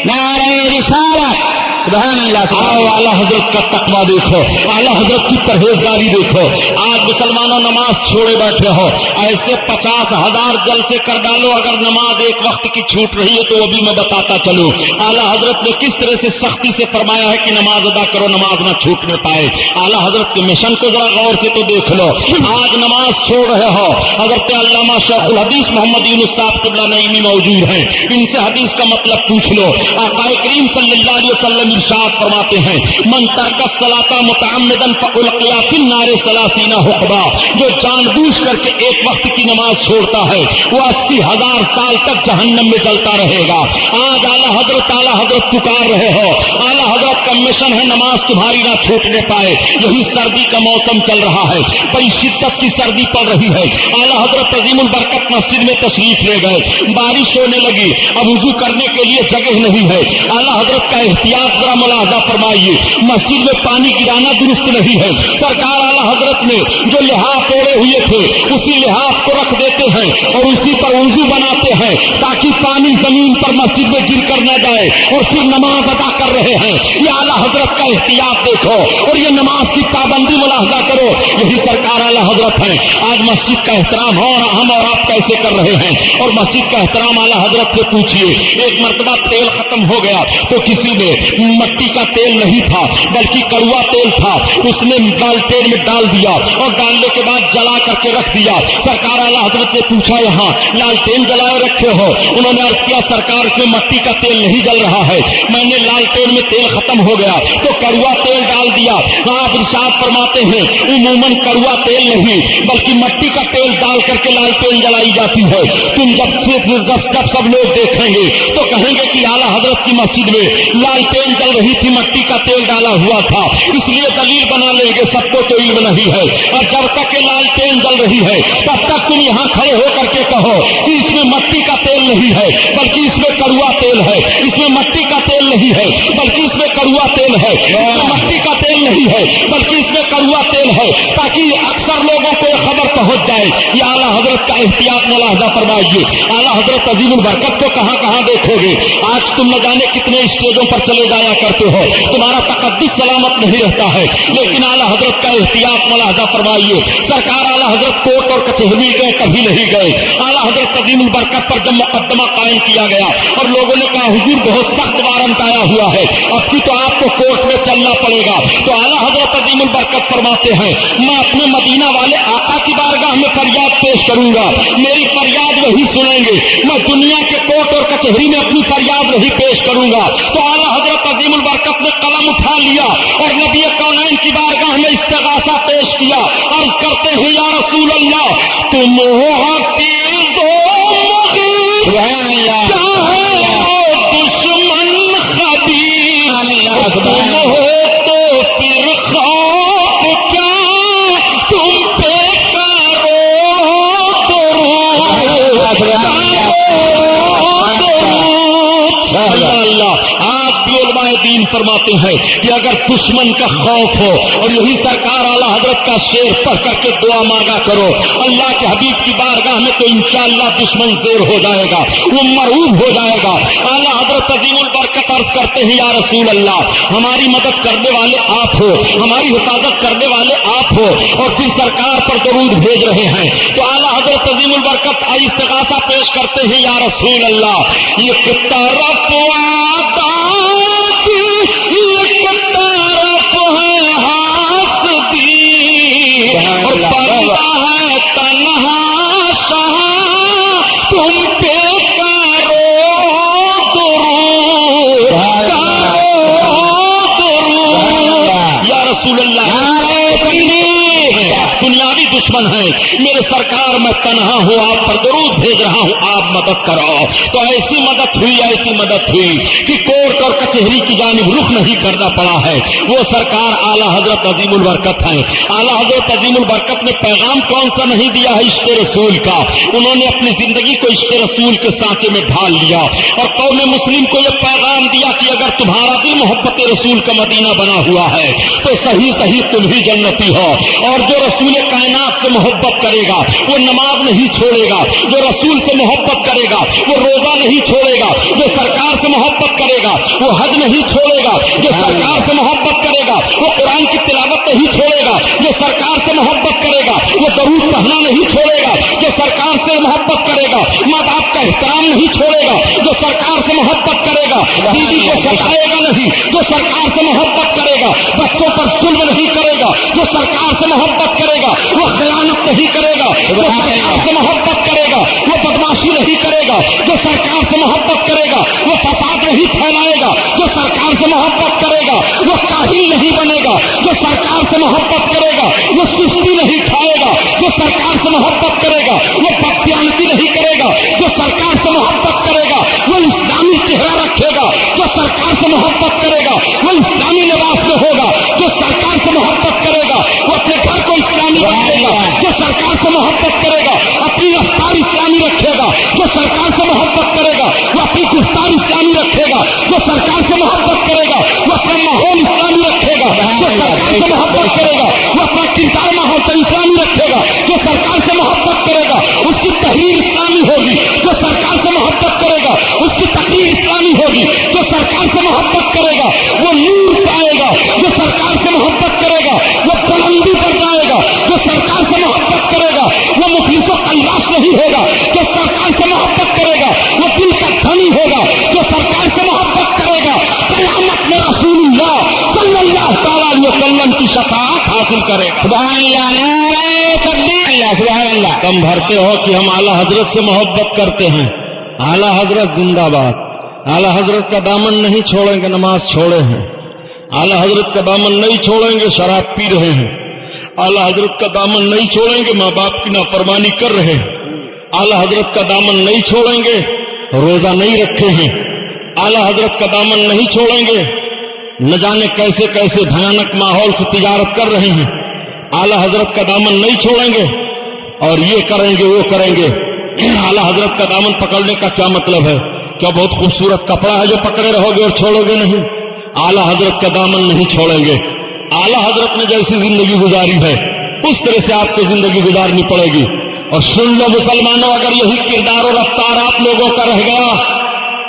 نعرہ رسالت، سبحان اللہ. آؤ اعلیٰ حضرت کا تقویٰ دیکھو، اعلیٰ حضرت کی پرہیزگاری دیکھو. آج مسلمانوں نماز چھوڑے بیٹھے ہو، ایسے 50,000 جلسے کر ڈالو، اگر نماز ایک وقت کی چھوٹ رہی ہے تو وہ بھی میں بتاتا چلوں. اعلیٰ حضرت نے کس طرح سے سختی سے فرمایا ہے کہ نماز ادا کرو، نماز نہ چھوٹنے پائے. اعلیٰ حضرت کے مشن کو ذرا غور سے تو دیکھ لو. آج نماز چھوڑ رہے ہو. حضرت علامہ شیخ الحدیث محمد یونس صاحب قبلہ نعیمی موجود ہیں، ان سے حدیث کا مطلب پوچھ لو. آقا کریم صلی اللہ علیہ وسلم ارشاد فرماتے ہیں من ترک الصلاۃ متعمدا فالقیا فی النار 30 حقبا. جو جان بوجھ کر کے ایک وقت کی نماز چھوڑتا ہے وہ 80,000 سال تک جہنم میں جلتا رہے گا. آج اعلیٰ حضرت پکار رہے ہو. اعلیٰ حضرت کا مشن ہے نماز تمہاری نہ چھوٹنے پائے. یہی سردی کا موسم چل رہا ہے، بڑی شدت کی سردی پڑ رہی ہے. اعلیٰ حضرت عظیم البرکت مسجد میں تشریف لے گئے، بارش ہونے لگی، اب وضو کرنے کے لیے جگہ نہیں ہے. اعلیٰ حضرت کا احتیاط ذرا ملاحظہ فرمائیے. مسجد میں پانی گرانا درست نہیں ہے. سرکار اعلیٰ حضرت نے جو لحاف اوڑے ہوئے تھے اسی لحاف کو رکھ دیتے ہیں اور اسی پر وضو بناتے ہیں تاکہ پانی زمین پر مسجد میں گر کر نہ جائے اور پھر نماز ادا کر رہے ہیں. یہ اعلیٰ حضرت کا احتیاط دیکھو اور یہ نماز کی پابندی ملاحظہ کرو. یہی سرکار اعلیٰ حضرت ہیں. آج مسجد کا احترام ہم اور آپ کیسے کر رہے ہیں؟ اور مسجد کا احترام اعلیٰ حضرت سے پوچھیے. ایک مرتبہ تیل ختم ہو گیا تو کسی نے مٹی کا تیل نہیں تھا بلکہ کڑوا تیل تھا، اس نے لالٹین میں ڈال دیا اور ڈالنے کے بعد جلا کر کے رکھ دیا. سرکار اعلیٰ حضرت نے پوچھا یہاں لالٹین جلائے رکھے ہو؟ انہوں نے عرض کیا سرکار اس میں مٹی کا تیل نہیں جل رہا ہے، میں نے لالٹین میں تیل ختم ہو گیا تو کڑوا تیل ڈال دیا. آپ ارشاد فرماتے ہیں عموماً کڑوا تیل نہیں بلکہ مٹی کا تیل ڈال کر کے لالٹین جلائی جاتی ہے. تم جب سب لوگ دیکھیں گے تو کہیں گے کہ اعلیٰ حضرت کی مسجد میں لالٹین جل رہی تھی، مٹی کا تیل ڈالا ہوا تھا. اس لیے دلیل بنا لیں گے سب کو تو علم نہیں ہے. اور جب تک یہ لالٹین جل رہی ہے تب تک تم یہاں کھڑے ہو کر کے کہو کہ اس میں مٹی کا تیل نہیں ہے بلکہ اس میں کڑوا تیل ہے، اس میں مٹی کا تیل نہیں ہے بلکہ اس میں کڑوا تیل ہے، اس میں مٹی کا تیل نہیں ہے بلکہ اس میں کڑوا تیل ہے، تاکہ اکثر لوگوں کو یہ خبر پہنچ جائے. یہ اعلیٰ حضرت کا احتیاط ملاحظہ فرمائیے. اعلیٰ حضرت عظیم البرکت کو کہاں کہاں دیکھو گے. آج تم نہ جانے کتنے اسٹیجوں پر چلے جایا کرتے ہو، تمہارا تقدس سلامت نہیں رہتا ہے، لیکن اعلیٰ حضرت کا احتیاط ملاحظہ فرمائیے. سرکار اعلیٰ حضرت کوٹ اور کچہری گئے کبھی نہیں گئے. اعلیٰ حضرت عظیم البرکت پر جب مقدمہ قائم کیا گیا اور لوگوں نے کہا حضور بہت سخت وارنٹ آیا ہوا ہے، اب کی تو آپ کو کورٹ میں چلنا پڑے گا، تو اعلیٰ حضرت عظیم البرکت فرماتے ہیں میں اپنے مدینہ والے آقا کی بارگاہ میں فریاد پیش کروں گا، میری فریاد وہی سنیں گے. میں دنیا کے کوٹ اور کچہری میں اپنی فریاد وہی پیش کروں گا. تو اعلیٰ حضرت عظیم البرکت نے قلم اٹھا لیا اور نبی کونین کی بارگاہ میں استغاثہ پیش کیا. عرض کرتے ہیں یا رسول اللہ تم حفیظ و مغیث چاہے ہو دشمن خبیر، تم ہو تو پھر خوف کیا تم پہ کرو درود. اللہ آپ بھی علماء دین فرماتے ہیں کہ اگر دشمن کا خوف ہو، اور یہی سرکار اعلی حضرت کا شعر پڑھ کر کے دعا مانگا کرو اللہ کے حبیب کی بارگاہ میں، تو انشاءاللہ دشمن زیر ہو جائے گا، وہ مرعوب ہو جائے گا۔ اعلی حضرت عظیم البرکت عرض کرتے ہیں یا رسول اللہ، ہماری مدد کرنے والے آپ ہو، ہماری حفاظت کرنے والے آپ ہو، اور پھر سرکار پر درود بھیج رہے ہیں، تو اعلی حضرت عظیم البرکت استغاثہ پیش کرتے ہیں یا رسول اللہ، ایک طرف عادات ایک طرف ہے حاسدی، اور بندہ ہے تنہا شاہ تم پہ کرو درود، یا رسول اللہ دنیاوی دشمن ہے میرے سرکار، میں تنہا ہوں، آپ پر درود بھیج رہا ہوں، آپ مدد کرو۔ تو ایسی مدد ہوئی کہ کورٹ اور کچہری کی جانب رخ نہیں کرنا پڑا ہے، وہ سرکار اعلی حضرت عظیم البرکت ہیں۔ اعلی حضرت عظیم البرکت نے پیغام کون سا نہیں دیا ہے؟ عشق رسول کا۔ انہوں نے اپنی زندگی کو عشق رسول کے سانچے میں ڈھال لیا، اور قوم مسلم کو یہ پیغام دیا کہ اگر تمہارا دل محبت رسول کا مدینہ بنا ہوا ہے تو صحیح تم ہی جنتی ہو، اور جو رسول کائنات سے محبت کرے گا وہ نماز نہیں چھوڑے گا، جو رسول سے محبت کرے گا وہ روزہ نہیں چھوڑے گا، جو سرکار سے محبت کرے گا وہ حج نہیں چھوڑے گا، جو سرکار سے محبت کرے گا وہ قرآن کی تلاوت نہیں چھوڑے گا، جو سرکار سے محبت کرے گا وہ درود پڑھنا نہیں چھوڑے گا، جو سرکار سے محبت کرے گا ماں باپ کا احترام نہیں چھوڑے گا، جو سرکار سے محبت کرے گا بیوی کو ستائے گا نہیں، جو سرکار سے محبت کرے گا بچوں پر ظلم نہیں کرے گا، جو سرکار سے محبت کرے گا وہ خیانت نہیں کرے گا، جو سرکار سے محبت کرے گا وہ بدماشی نہیں کرے گا، جو سرکار سے محبت کرے گا وہ فساد نہیں پھیلائے گا، جو سرکار سے محبت کرے گا وہ کاہل نہیں بنے گا، جو سرکار سے محبت کرے گا وہ سستی نہیں کھائے گا، جو سرکار سے محبت کرے گا وہ بددیانتی نہیں کرے گا، جو سرکار سے محبت کرے گا وہ اسلامی چہرہ رکھے گا، جو سرکار سے محبت کرے گا وہ اسلامی لباس میں ہوگا، جو سرکار سے محبت کرے گا وہ اپنے گھر کو اسلامی بنائے گا، جو سرکار سے محبت کرے گا اپنی رفتار اسلامی رکھے گا، جو سرکار سے محبت کرے گا وہ اپنی گفتار اسلامی رکھے گا، جو سرکار سے محبت کرے گا وہ اپنا ماحول اسلامی رکھے گا، جو سرکار سے محبت کرے گا وہ اپنا کردار ماحول اسلامی رکھے گا، جو سرکار سے محبت کرے گا اس کی تحریر اسلامی ہوگی، جو سرکار سے محبت کرے گا اس کی تقریر اسلامی ہوگی، جو سرکار سے محبت کرے گا وہ نور پائے گا، جو سرکار سے محبت کرے گا وہ بلندی پر جائے گا، جو سرکار سے محبت کرے گا وہ مفلس و قلاش نہیں ہوگا، جو سرکار سے محبت کرے گا وہ دل کا دھنی ہوگا، جو سرکار سے محبت کرے گا قیامت میں رسول اللہ صلی اللہ تعالی علیہ وسلم کی شفاعت حاصل کرے گا۔ سبحان اللہ، نعرہ تکبیر، اللہ سبحان اللہ۔ تم بھرتے ہو کہ ہم اعلی حضرت سے محبت کرتے ہیں، اعلی حضرت زندہ باد، اعلی حضرت کا دامن نہیں چھوڑیں گے، نماز چھوڑے ہیں، اعلی حضرت کا دامن نہیں چھوڑیں گے، شراب پی رہے ہیں، اعلی حضرت کا دامن نہیں چھوڑیں گے، ماں باپ کی نافرمانی کر رہے ہیں، اعلی حضرت کا دامن نہیں چھوڑیں گے، روزہ نہیں رکھے ہیں، اعلی حضرت کا دامن نہیں چھوڑیں گے، نہ جانے کیسے کیسے بھیانک ماحول سے تجارت کر رہے ہیں، اعلی حضرت کا دامن نہیں چھوڑیں گے، اور یہ کریں گے وہ کریں گے۔ اعلی حضرت کا دامن پکڑنے کا کیا مطلب ہے؟ کیا بہت خوبصورت کپڑا ہے جو پکڑے رہو گے اور چھوڑو گے نہیں؟ اعلی حضرت کا دامن نہیں چھوڑیں گے۔ اعلی حضرت نے جیسی زندگی گزاری ہے اس طرح سے آپ کو زندگی گزارنی پڑے گی۔ اور سن لو مسلمانوں، اگر یہی کردار اور رفتار آپ لوگوں کا رہ گیا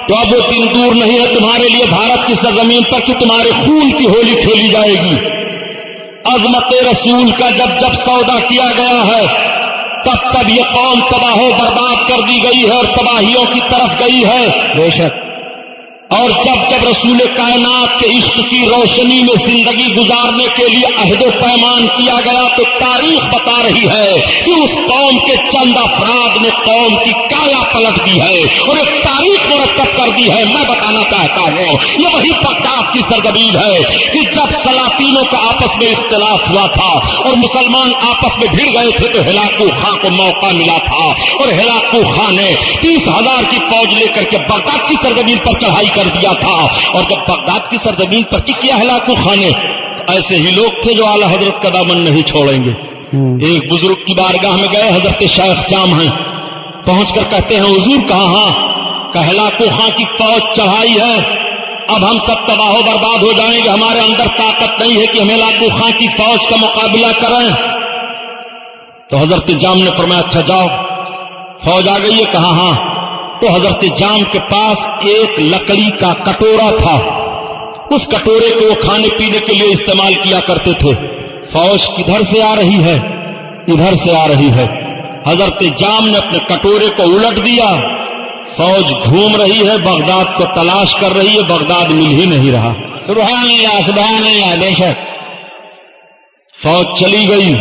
تو اب وہ دن دور نہیں ہے تمہارے لیے بھارت کی سرزمین پر کہ تمہارے خون کی ہولی کھیلی جائے گی۔ عظمت رسول کا جب جب سودا کیا گیا ہے تب تب یہ قوم تباہ و برباد کر دی گئی ہے اور تباہیوں کی طرف گئی ہے۔ بے شک۔ اور جب جب رسول کائنات کے عشق کی روشنی میں زندگی گزارنے کے لیے عہد و پیمان کیا گیا تو تاریخ بتا رہی ہے کہ اس قوم کے چند افراد نے قوم کی کایا پلٹ دی ہے اور ایک تاریخ مرتب کر دی ہے۔ میں بتانا چاہتا ہوں یہ وہی بغداد کی سرزمین ہے کہ جب سلاطینوں کا آپس میں اختلاف ہوا تھا اور مسلمان آپس میں بھڑ گئے تھے تو ہلاکو خان کو موقع ملا تھا اور ہلاکو خان نے 30,000 کی فوج لے کر کے بغداد کی سرزمین پر چڑھائی کر دیا تھا۔ اور جب بغداد کی سرزمین پر کیا ہلاکو خان نے، ایسے ہی لوگ تھے جو اعلی حضرت کا دامن نہیں چھوڑیں گے۔ ایک بزرگ کی بارگاہ میں گئے، حضرت شیخ جام ہیں، پہنچ کر کہتے ہیں حضور کہاں؟ کہ ہلاکو خان کی فوج چڑھائی ہے اب ہم سب تباہ و برباد ہو جائیں گے, ہمارے اندر طاقت نہیں ہے کہ ہم ہلاکو خاں کی فوج کا مقابلہ کریں. تو حضرت جام نے فرمایا اچھا جاؤ, فوج آ گئی ہے, کہا ہاں. تو حضرت جام کے پاس ایک لکڑی کا کٹورا تھا, اس کٹورے کو وہ کھانے پینے کے لیے استعمال کیا کرتے تھے. فوج کدھر سے آ رہی ہے؟ ادھر سے آ رہی ہے. حضرت جام نے اپنے کٹورے کو الٹ دیا, فوج گھوم رہی ہے, بغداد کو تلاش کر رہی ہے, بغداد مل ہی نہیں رہا. سبحان اللہ سبحان اللہ. بے شک فوج چلی گئی.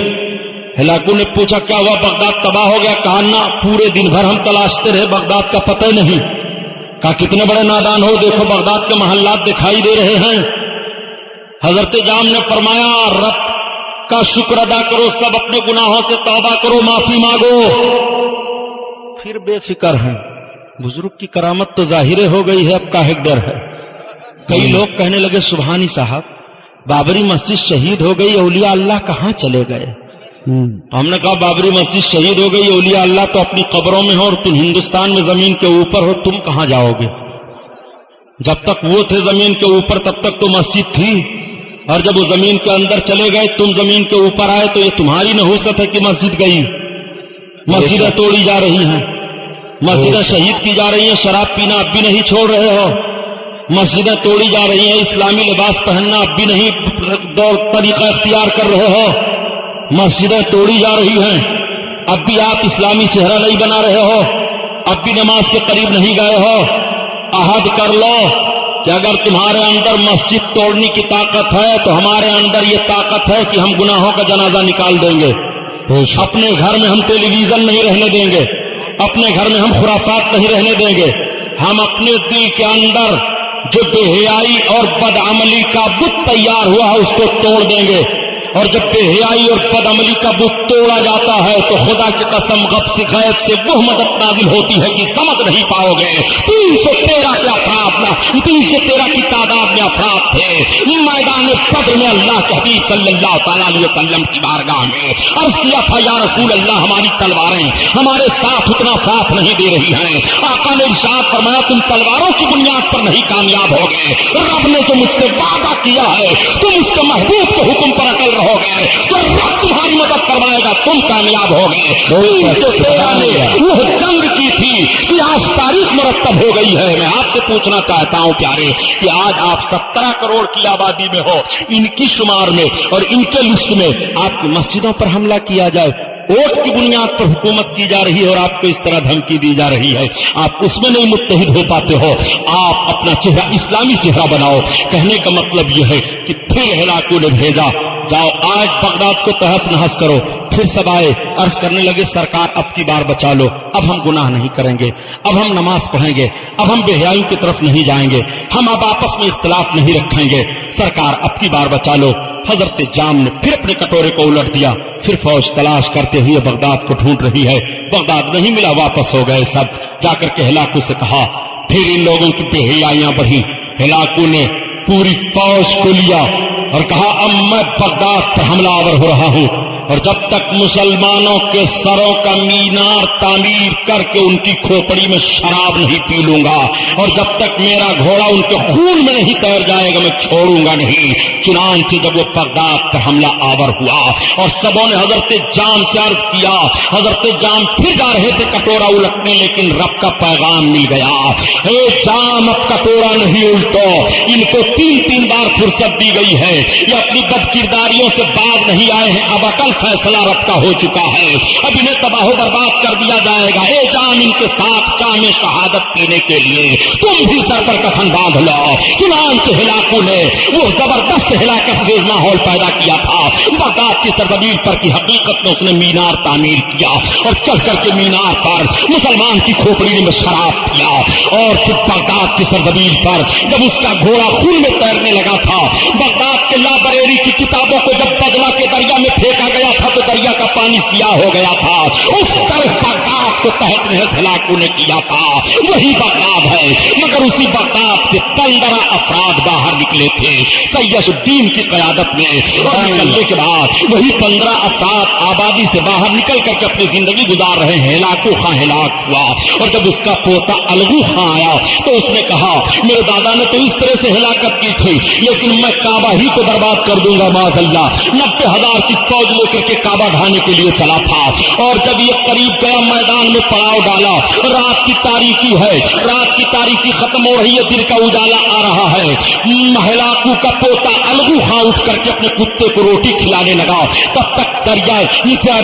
ہلاکو نے پوچھا کیا ہوا, بغداد تباہ ہو گیا؟ کہا نہ, پورے دن بھر ہم تلاشتے رہے, بغداد کا پتہ نہیں. کہا کتنے بڑے نادان ہو, دیکھو بغداد کے محلات دکھائی دے رہے ہیں. حضرت جام نے فرمایا رب کا شکر ادا کرو, سب اپنے گناہوں سے توبہ کرو, معافی مانگو. پھر بے فکر ہیں. بزرگ کی کرامت تو ظاہر ہو گئی ہے, اب کاہے ڈر ہے. کئی لوگ کہنے لگے سبحانی صاحب, بابری مسجد شہید ہو گئی, اولیاء اللہ کہاں چلے گئے؟ ہم نے کہا بابری مسجد شہید ہو گئی, اولیاء اللہ تو اپنی قبروں میں ہو, اور تم ہندوستان میں زمین کے اوپر ہو, تم کہاں جاؤ گے؟ جب تک وہ تھے زمین کے اوپر تب تک تو مسجد تھی, اور جب وہ زمین کے اندر چلے گئے, تم زمین کے اوپر آئے, تو یہ تمہاری نحوست ہے کہ مسجد گئی. مسجدیں توڑی جا رہی ہیں, مسجدیں شہید کی جا رہی ہیں, شراب پینا اب بھی نہیں چھوڑ رہے ہو, مسجدیں توڑی جا رہی ہیں, اسلامی لباس پہننا اب بھی نہیں طریقہ اختیار کر رہے ہو, مسجدیں توڑی جا رہی ہیں, اب بھی آپ اسلامی چہرہ نہیں بنا رہے ہو, اب بھی نماز کے قریب نہیں گئے ہو. عہد کر لو کہ اگر تمہارے اندر مسجد توڑنے کی طاقت ہے تو ہمارے اندر یہ طاقت ہے کہ ہم گناہوں کا جنازہ نکال دیں گے. اپنے گھر میں ہم ٹیلی ویژن نہیں رہنے دیں گے, اپنے گھر میں ہم خرافات نہیں رہنے دیں گے. ہم اپنے دل کے اندر جو بے حیائی اور بدعملی کا بت تیار ہوا ہے اس کو توڑ دیں گے. اور جب بے حیائی اور بدعملی کا بت توڑا جاتا ہے تو خدا کی قسم غیب سے وہ مدد نازل ہوتی ہے کہ سمجھ نہیں پاؤ گے. 313 کے افراد 313 کی تعداد میں افراد تھے میدان بدر میں, اللہ کے حبیب صلی اللہ تعالی علیہ وسلم کی بارگاہ میں عرض کیا تھا یا رسول اللہ, ہماری تلواریں ہمارے ساتھ اتنا ساتھ نہیں دے رہی ہیں. آقا نے ارشاد فرمایا تم تلواروں کی بنیاد پر نہیں کامیاب ہو گئے, رب نے جو مجھ سے وعدہ کیا ہے تم اس کے محبوب کے حکم پر عمل ہو گئے تو رب تمہاری مدد کروائے گا, تم کامیاب ہو گئے. 313 نے وہ جنگ کی تھی کہ آج تاریخ مرتب ہو گئی ہے. میں آپ سے پوچھنا چاہتا ہوں پیارے کہ آج آپ 17 کروڑ کی آبادی میں ہو, ان کی شمار میں اور ان کے لسٹ میں آپ کی مسجدوں پر حملہ کیا جائے, ووٹ کی بنیاد پر حکومت کی جا رہی ہے اور آپ کو اس طرح دھمکی دی جا رہی ہے, آپ اس میں نہیں متحد ہو پاتے ہو. آپ اپنا چہرہ اسلامی چہرہ بناؤ. کہنے کا مطلب یہ ہے کہ پھر ہلاکو نے بھیجا, جاؤ آج بغداد کو تہس نہس کرو. پھر سب آئے, عرض کرنے لگے سرکار اب کی بار بچا لو, اب ہم گناہ نہیں کریں گے, اب ہم نماز پڑھیں گے, اب ہم بے حیائی کی طرف نہیں جائیں گے, ہم اب آپس میں اختلاف نہیں رکھیں گے, سرکار اب کی بار بچا لو. حضرت جام نے پھر اپنے کٹورے کو الٹ دیا. پھر فوج تلاش کرتے ہوئے بغداد کو ڈھونڈ رہی ہے, بغداد نہیں ملا, واپس ہو گئے سب. جا کر کے ہلاکو سے کہا, پھر ان لوگوں کی بے حیائیاں بڑھی. ہلاکو نے پوری فوج کو لیا اور کہا اب میں بغداد پر حملہ آور ہو رہا ہوں, اور جب تک مسلمانوں کے سروں کا مینار تعمیر کر کے ان کی کھوپڑی میں شراب نہیں پی لوں گا, اور جب تک میرا گھوڑا ان کے خون میں نہیں تیر جائے گا میں چھوڑوں گا نہیں. چنانچہ جب وہ بغداد پر حملہ آور ہوا اور سبوں نے حضرت جام سے عرض کیا, حضرت جام پھر جا رہے تھے کٹورا الٹنے, لیکن رب کا پیغام مل گیا, اے جام اب کٹورا نہیں الٹو. ان کو 3 بار فرصت دی گئی ہے, یہ اپنی بد کرداریوں سے باز نہیں آئے ہیں, اب عقل فیصلہ رب کا ہو چکا ہے, اب انہیں تباہ و برباد کر دیا جائے گا. اے جان ان کے ساتھ جام شہادت پینے کے لیے تم بھی سر پر کفن باندھ لو. چنانچہ ہلاکو نے وہ زبردست ہلاکت خیز ماحول پیدا کیا تھا. بغداد کی سرزمین پر کی حقیقت میں اس نے مینار تعمیر کیا اور چڑھ کر کے مینار پر مسلمان کی کھوپڑی میں شراب پیا, اور پھر بغداد کی سرزمین پر جب اس کا گھوڑا خون میں تیرنے لگا تھا, بغداد کے لابریری کی کتابوں کو جب بدلا کے دریا میں پھینکا گیا تھا تو دریا کا پانی سیاہ ہو گیا تھا، اس طرح بغداد کو تحت محض ہلاکوں نے کیا تھا، وہی بغداد ہے، مگر اسی بغداد سے 15 افراد باہر نکلے تھے سیف الدین کی قیادت میں، اور نکلنے کے بعد وہی 15 افراد آبادی سے باہر نکل کر کے اپنی زندگی گزار رہے ہیں، ہلاکو خاں ہلاک ہوا۔ اور جب اس کا پوتا الغو خاں آیا تو اس نے کہا میرے دادا نے تو اس طرح سے ہلاکت کی تھی، لیکن میں کعبہ ہی کو برباد کر دوں گا معاذ اللہ۔ 90,000 کی فوج لے کر کے کعبہ ڈھانے کے لیے چلا تھا، اور جب یہ قریب گیا میدان میں پڑاؤ ڈالا، رات کی تاریکی ہے، رات کی تاریکی ختم ہو رہی ہے، دن کا اجالا آ رہا ہے، ہلاکو کا پوتا الغو خاں اٹھ کر کے اپنے کتے کو روٹی کھلانے لگا، تب تک دریا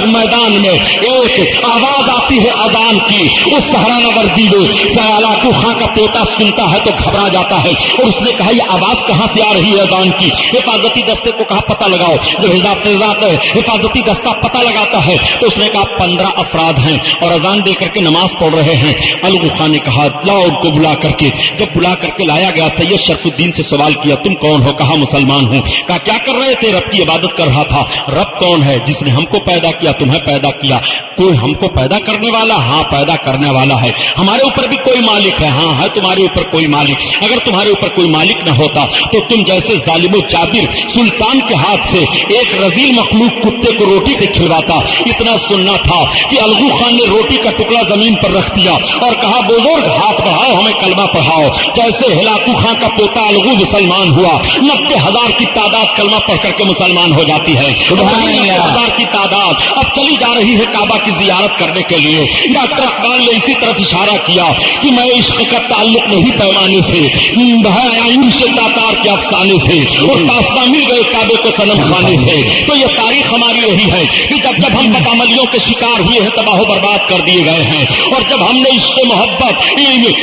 میدان میں ایک آواز آتی ہے اذان کی، اس سہرانہ وردی میں ہلاکو خاں کا پوتا سنتا ہے تو گھبرا جاتا ہے، اور اس نے کہا یہ آواز کہاں سے آ رہی ہے اذان کی؟ حفاظتی دستے کو کہا پتہ لگاؤ، جو حفاظتی دستہ پتہ لگاتا ہے تو اس نے کہا 15 افراد ہیں اور اذان دے کر کے نماز پڑھ رہے ہیں۔ الغو خاں نے کہا لاؤ ان کو بلا کر کے، جب بلا کر کے لایا گیا سید شرف الدین سے سوال کیا تم کون ہو؟ کہا مسلمان ہوں۔ کہا کیا کر رہے تھے؟ رب کی عبادت کر رہا تھا۔ رب کون ہے؟ جس نے ہم کو پیدا کیا، تمہیں پیدا کیا۔ کوئی ہم کو پیدا کرنے والا؟ ہاں پیدا کرنے والا ہے۔ ہمارے اوپر بھی کوئی مالک ہے؟ ہاں ہے تمہارے اوپر کوئی مالک۔ اگر تمہارے اوپر کوئی مالک نہ ہوتا تو تم جیسے ظالم و جابر سلطان کے ہاتھ سے ایک رذیل مخلوق کتے کو روٹی سے کھلواتا۔ اتنا سننا تھا کہ الغو خان نے روٹی کا ٹکڑا زمین پر رکھ دیا اور کہا بزرگ ہاتھ بڑھاؤ ہمیں کلمہ پڑھاؤ۔ جیسے ہلاکو خان کا پوتا الغو مسلمان ہوا، 90,000 کی تعداد کلمہ پڑھ کر کے مسلمان ہو جاتی ہے۔ 90,000 کی تعداد اب چلی جا رہی ہے کعبہ کی زیارت کرنے کے لیے۔ ڈاکٹر اقبال نے اسی طرف اشارہ کیا کہ میں عشق کا تعلق نہیں پیمانے سے، عین سے تاتار کے افسانے سے، اور پاسداں مل گئے کعبے کو صنم خانے سے۔ تو یہ تاریخ ہماری رہی ہے کہ جب جب ہم بدعملیوں کے شکار ہوئے ہیں، تباہ و برباد کر دیے گئے ہیں، اور جب ہم نے عشق محبت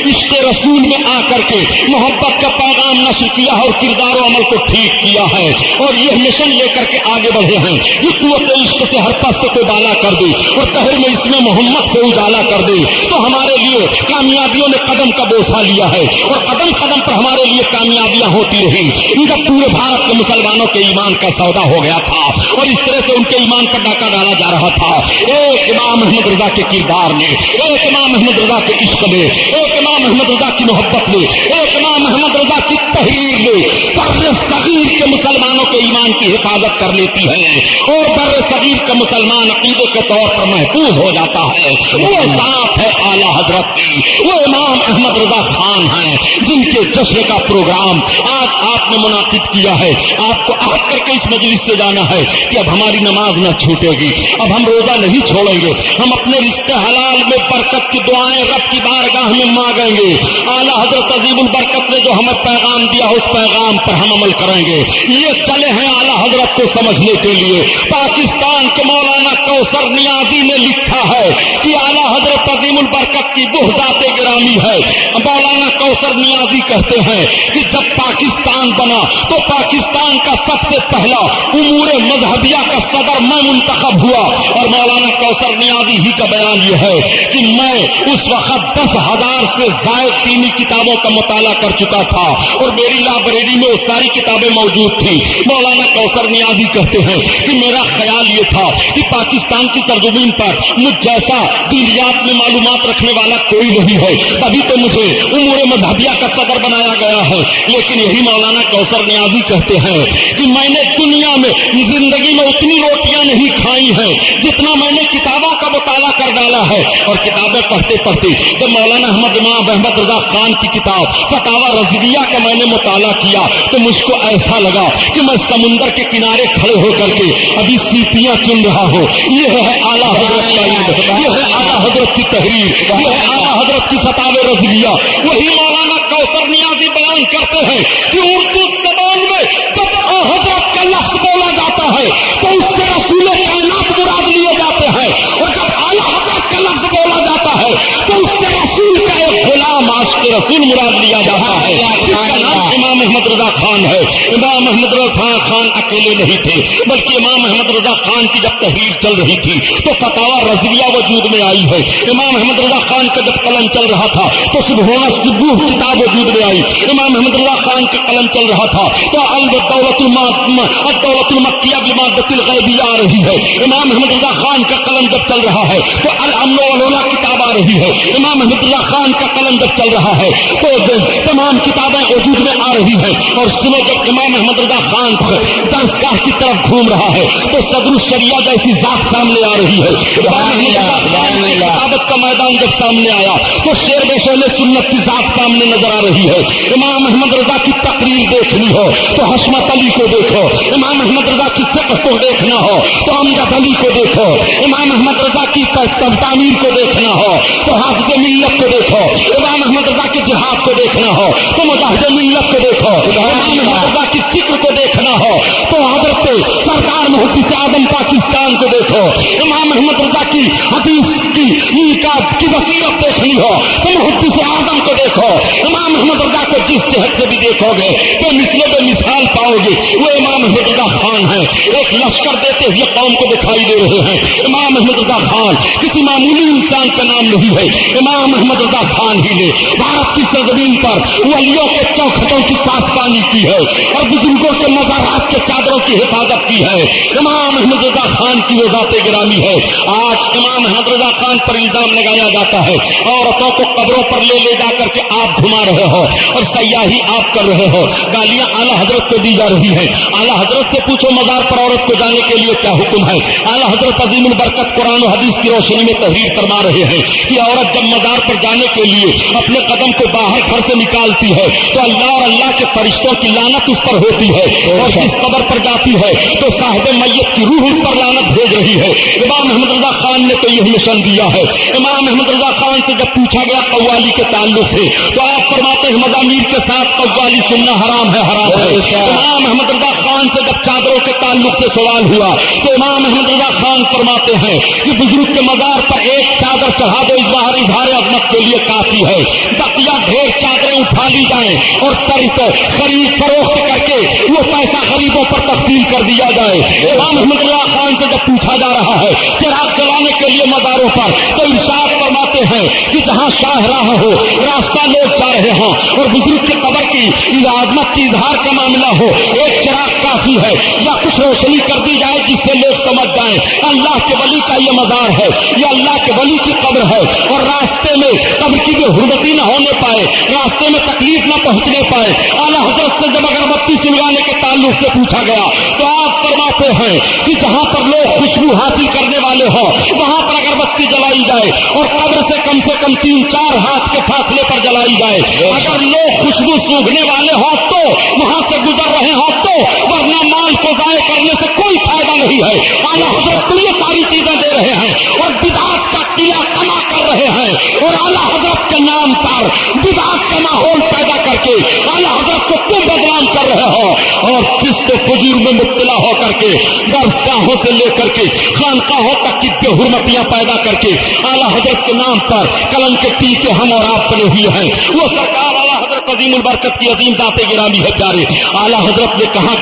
عشق رسول میں آ کر کے محبت کا پیغام نشر کیا اور کردار و عمل کو ٹھیک کیا ہے، اور یہ مشن لے کر کے آگے بڑھے ہیں کہ قوت عشق سے ہر پست کو بالا کر دے اور قہر میں اس میں محمد سے اجالا کر دے، تو ہمارے لیے کامیابیوں نے قدم کا بوسہ لیا ہے، اور قدم قدم پر ہمارے لیے کامیابیاں ہوتی رہی۔ جب پورے بھارت کے مسلمانوں کے ایمان کا سودا ہو گیا تھا اور اس طرح سے ان کے ایمان پر ڈاکہ ڈالا جا رہا تھا، ایک امام احمد رضا کے کردار نے، ایک امام احمد رضا کے عشق نے، ایک امام احمد رضا کی محبت نے، ایک امام احمد رضا کی تحریر نے بر صغیر کے مسلمانوں کے ایمان کی حفاظت کر لیتی ہے، اور بر صغیر کا مسلمان عقیدے کے طور پر محفوظ ہو جاتا ہے۔ وہ ذات ہے اعلیٰ حضرت کی، وہ امام احمد رضا خان ہیں جن کے جشن کا پروگرام آج آپ نے منعقد کیا ہے۔ آپ کو عہد کر کے اس مجلس سے جانا ہے کہ اب ہماری نماز نہ چھوٹے گی، اب ہم روزہ نہیں چھوڑیں گے، ہم اپنے رشتے حلال میں برکت کی دعائیں رب کی بارگاہ میں مانگیں گے۔ اعلیٰ حضرت عظیم البرکت نے جو ہمیں پیغام دیا اس پیغام پر ہم عمل کریں گے۔ یہ چلے ہیں اعلیٰ حضرت کو سمجھنے کے لیے۔ پاکستان کے مولانا کوثر نیازی نے لکھا ہے کہ اعلیٰ حضرت عظیم البرکت کی وہ ذات گرامی ہے۔ مولانا کوثر نیازی کہتے ہیں کہ جب پاکستان بنا تو پاکستان کا سب سے پہلا امور مذہبیہ کا صدر میں منتخب ہوا، اور مولانا کوثر نیازی ہی کا بیان یہ ہے کہ میں اس وقت 10,000 سے زائد دینی کتابوں کا مطالعہ کر چکا تھا اور میری لائبریری میں وہ ساری کتابیں موجود تھیں۔ مولانا کوثر نیازی کہتے ہیں کہ میرا خیال یہ تھا کہ پاکستان کی سرزمین پر مجھ جیسا دینیات میں معلومات رکھنے والا کوئی نہیں ہے، تبھی تو مجھے امور مذہبیہ کا صدر بنایا گیا ہے۔ لیکن یہی مولانا کوثر نیازی کہتے ہیں کہ میں نے دنیا میں زندگی میں اتنی روٹیاں نہیں کھائی ہیں جتنا میں نے کتابوں کا مطالعہ کر ڈالا ہے، اور کتابیں پڑھتے پڑھتے جب مولانا امام احمد رضا خان کی کتاب فتاوی رضویہ کا میں نے مطالعہ کیا تو مجھ کو ایسا لگا کہ میں سمندر کے کنارے کھڑے ہو کر کے ابھی سیپیاں چن رہا ہوں۔ یہ ہے اعلیٰ حضرت کا علم، یہ ہے اعلیٰ حضرت کی تحریر، یہ ہے اعلیٰ حضرت کی فتاوی رضویہ۔ وہی مولانا کوثر نیازی بیان کرتے ہیں کہ اردو زبان میں جب حضرت کا لفظ بولا جاتا ہے تو اس سے رسول کائنات مراد لیے جاتے ہیں، اور جب اعلیٰ حضرت کا لفظ بولا جاتا ہے تو اس سے رسول کا ایک غلام عاشق رسول مراد لیا جاتا ہے، جس کا امام احمد رضا خان ہے. امام احمد رضا خان اکیلے نہیں تھے بلکہ امام احمد رضا خان کی جب تحریر چل رہی تھی تو فتاوی رضویہ وجود میں آئی ہے. امام احمد رضا خان کا جب قلم چل رہا تھا تو سبحانہ سبوح کتاب وجود میں آئی. امام احمد رضا خان کا قلم چل رہا تھا تو الدولت المکیہ بمادۃ الغیبیہ آ رہی ہے. امام احمد رضا خان کا قلم جب چل رہا ہے تو الامن والولا کتاب آ رہی ہے. امام احمد رضا خان کا قلم جب چل رہا ہے تو تمام کتابیں وجود میں آ رہی ہیں. اور سنو جب امام احمد رضا خان درسگاہ کی طرف گھوم رہا ہے تو صدر الشریعہ جیسی ذات سامنے آ رہی ہے. کتابت کا میدان جب سامنے آیا تو شیر بشیر سنت کی ذات سامنے نظر آ رہی ہے. امام احمد رضا کی تقریر دیکھنی ہو تو حشمت علی کو دیکھو. امام احمد رضا کی فقہ کو دیکھنا ہو تو امجد علی کو دیکھو. امام احمد رضا کی تعمیر کو دیکھنا ہو تو حافظ ملت کو دیکھو. امام احمد رضا کے جہاد کو دیکھنا ہو تو مجاہد ملت کو دیکھو. امام احمد رضا کی فکر کو دیکھنا ہو تو حضرت سرکار محدث اعظم پاکستان کو دیکھو. امام احمد رضا کی حدیث کی بصیرت دیکھنی ہو تو محدث اعظم کو دیکھو. امام احمد رضا کو جس جہت سے بھی دیکھو گے تو مثل مثال پاؤ گے وہ امام احمد رضا خان ہیں. ایک لشکر دیتے ہوئے قوم کو دکھائی دے رہے ہیں. امام احمد رضا خان کسی معمولی انسان کا نام نہیں ہے. امام احمد رضا خان ہی نے بھارت کی سرزمین پر ولیوں کے چوکھٹوں کی پاسبانی کی ہے اور بزرگوں کے مزارات کے چادروں کی حفاظت کی ہے. امام احمد رضا خان کی وہ ذات گرامی ہے. آج امام احمد رضا خان پر الزام لگایا جاتا ہے عورتوں کو قبروں پر لے جا کر کے آپ گھما رہے ہو اور سیاحی آپ کر رہے ہو. گالیاں اعلیٰ حضرت کو دی جا رہی ہیں. اعلیٰ حضرت سے پوچھو مزار پر عورت کو جانے کے لیے کیا حکم ہے. اعلیٰ حضرت عظیم البرکت قرآن و حدیث کی روشنی میں تحریر فرما رہے ہیں کہ عورت جب مزار پر جانے کے لیے اپنے قدم کو باہر گھر سے نکالتی ہے تو اللہ اور اللہ کے فرشتوں کی لعنت اس پر ہوتی ہے اور جس قبر پر جاتی ہے تو صاحب میت کی روح اس پر لعنت بھیج رہی ہے. امام احمد رضا خان نے تو یہ مشن دیا ہے. امام احمد رضا خان سے جب پوچھا گیا قوالی کے تعلق سے تو آپ فرماتے ہیں مزامیر کے ساتھ قوالی سننا حرام ہے حرام ہے. امام احمد رضا خان سے جب چادروں کے تعلق سے سوال ہوا تو امام احمد رضا خان فرماتے ہیں کہ بزرگ کے مزار پر ایک چادر چڑھا دو اس باہر اظہار عظمت کے لیے کافی ہے. بقیہ ڈھیر چادریں اٹھا لی جائیں اور خرید فروخت کر کے وہ پیسہ غریبوں پر تقسیم کر دیا جائے. امام احمد رضا خان سے جب پوچھا جا رہا ہے چراغ جلانے کے لیے مزاروں پر تو ارشاد فرماتے ہیں کہ جہاں شاہراہ ہو راستہ لوگ جا رہے ہوں اور بزرگ کی قبر کی عظمت کی اظہار کا معاملہ ہو ایک چراغ کافی ہے یا کچھ روشنی کر دی جائے جس سے لوگ سمجھ جائیں اللہ کے ولی کا یہ مزار ہے یا اللہ کے ولی کی قبر ہے اور راستے میں قبر کی بھی حرمتی نہ ہونے پائے راستے میں تکلیف نہ پہنچنے پائے. اعلیٰ حضرت سے جب اگربتی سلگانے کے تعلق سے پوچھا گیا تو آپ فرماتے ہیں کہ جہاں پر لوگ خوشبو حاصل کرنے والے ہوں وہاں پر اگربتی جلائی جائے اور قبر سے کم 3-4 ہاتھ کے فاصلے پر جلائی جائے. اگر لوگ خوشبو سونگھنے والے ہوں تو وہاں سے گزر رہے ہوں تو ورنہ مال کو ضائع کرنے سے کوئی فائدہ نہیں ہے. اعلیٰ حضرت کو یہ ساری چیزیں دے رہے ہیں اور بدعت کا قلعہ کما کر رہے ہیں اور اعلیٰ حضرت کے نام پر بدعت کا ماحول پیدا کر کے اعلیٰ حضرت کو تم بدنام کر رہے ہو اور فسق و فجور میں مبتلا ہو کر کے درسگاہوں سے لے کر کے خانقاہوں تک کی بے حرمتیاں پیدا کر کے اعلیٰ حضرت کے نام پر کلم کے ٹیکے ہم اور آپ بنے ہوئے ہیں. وہ سرکار اعلیٰ حضرت عظیم البرکت کی عظیم ذات گرامی ہے. پیارے اعلیٰ حضرت نے کہاں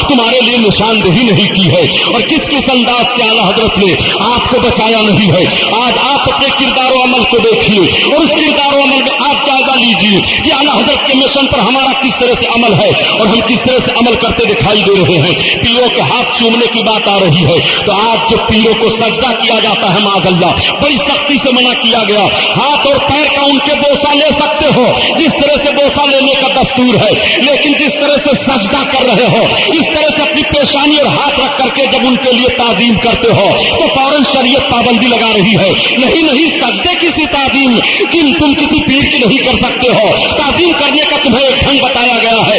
تمہارے لیے نشاندہی نہیں کی ہے اور کس انداز سے اعلیٰ حضرت نے آپ کو بچایا نہیں ہے. آج آپ اپنے کردار و عمل کو دیکھیے اور اس کردار و عمل میں آپ جائزہ لیجیے کہ اعلیٰ حضرت کے مشن پر ہمارا کس طرح سے عمل ہے اور ہم کس طرح سے عمل کرتے دکھائی دے رہے ہیں. پیروں کے ہاتھ چومنے کی بات آ رہی ہے تو آج جو پیروں کو سجدہ کیا جاتا ہے معاذ اللہ بڑی سختی سے منع کیا گیا. ہاتھ اور پیر کا ان کے بوسہ لے سکتے ہو جس طرح سے بوسہ لینے کا دستور ہے لیکن جس طرح سے سجدہ کر رہے ہو اس طرح سے اپنی پیشانی اور ہاتھ رکھ کر کے جب ان کے لیے تعظیم کرتے ہو تو فوراً شریعت پابندی لگا رہی ہے. نہیں سجدے کسی تعظیم تم کسی پیر کی نہیں کر سکتے ہو. تعظیم کرنے کا تمہیں ایک ڈھنگ بتایا گیا ہے.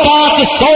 500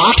8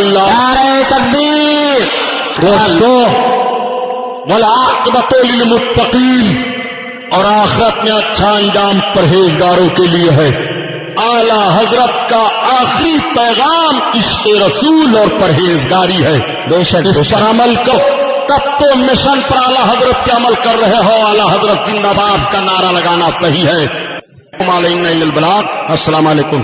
اللہ. نعرہ تکبیر. دوستو والعاقبۃ للمتقین، اور آخرت میں اچھا انجام پرہیزگاروں کے لیے ہے. اعلی حضرت کا آخری پیغام عشق رسول اور پرہیزگاری ہے. بے شک اس پر عمل کرو. تب تو مشن پر اعلی حضرت کے عمل کر رہے ہو. اعلی حضرت زندہ باد کا نعرہ لگانا صحیح ہے. السلام علیکم.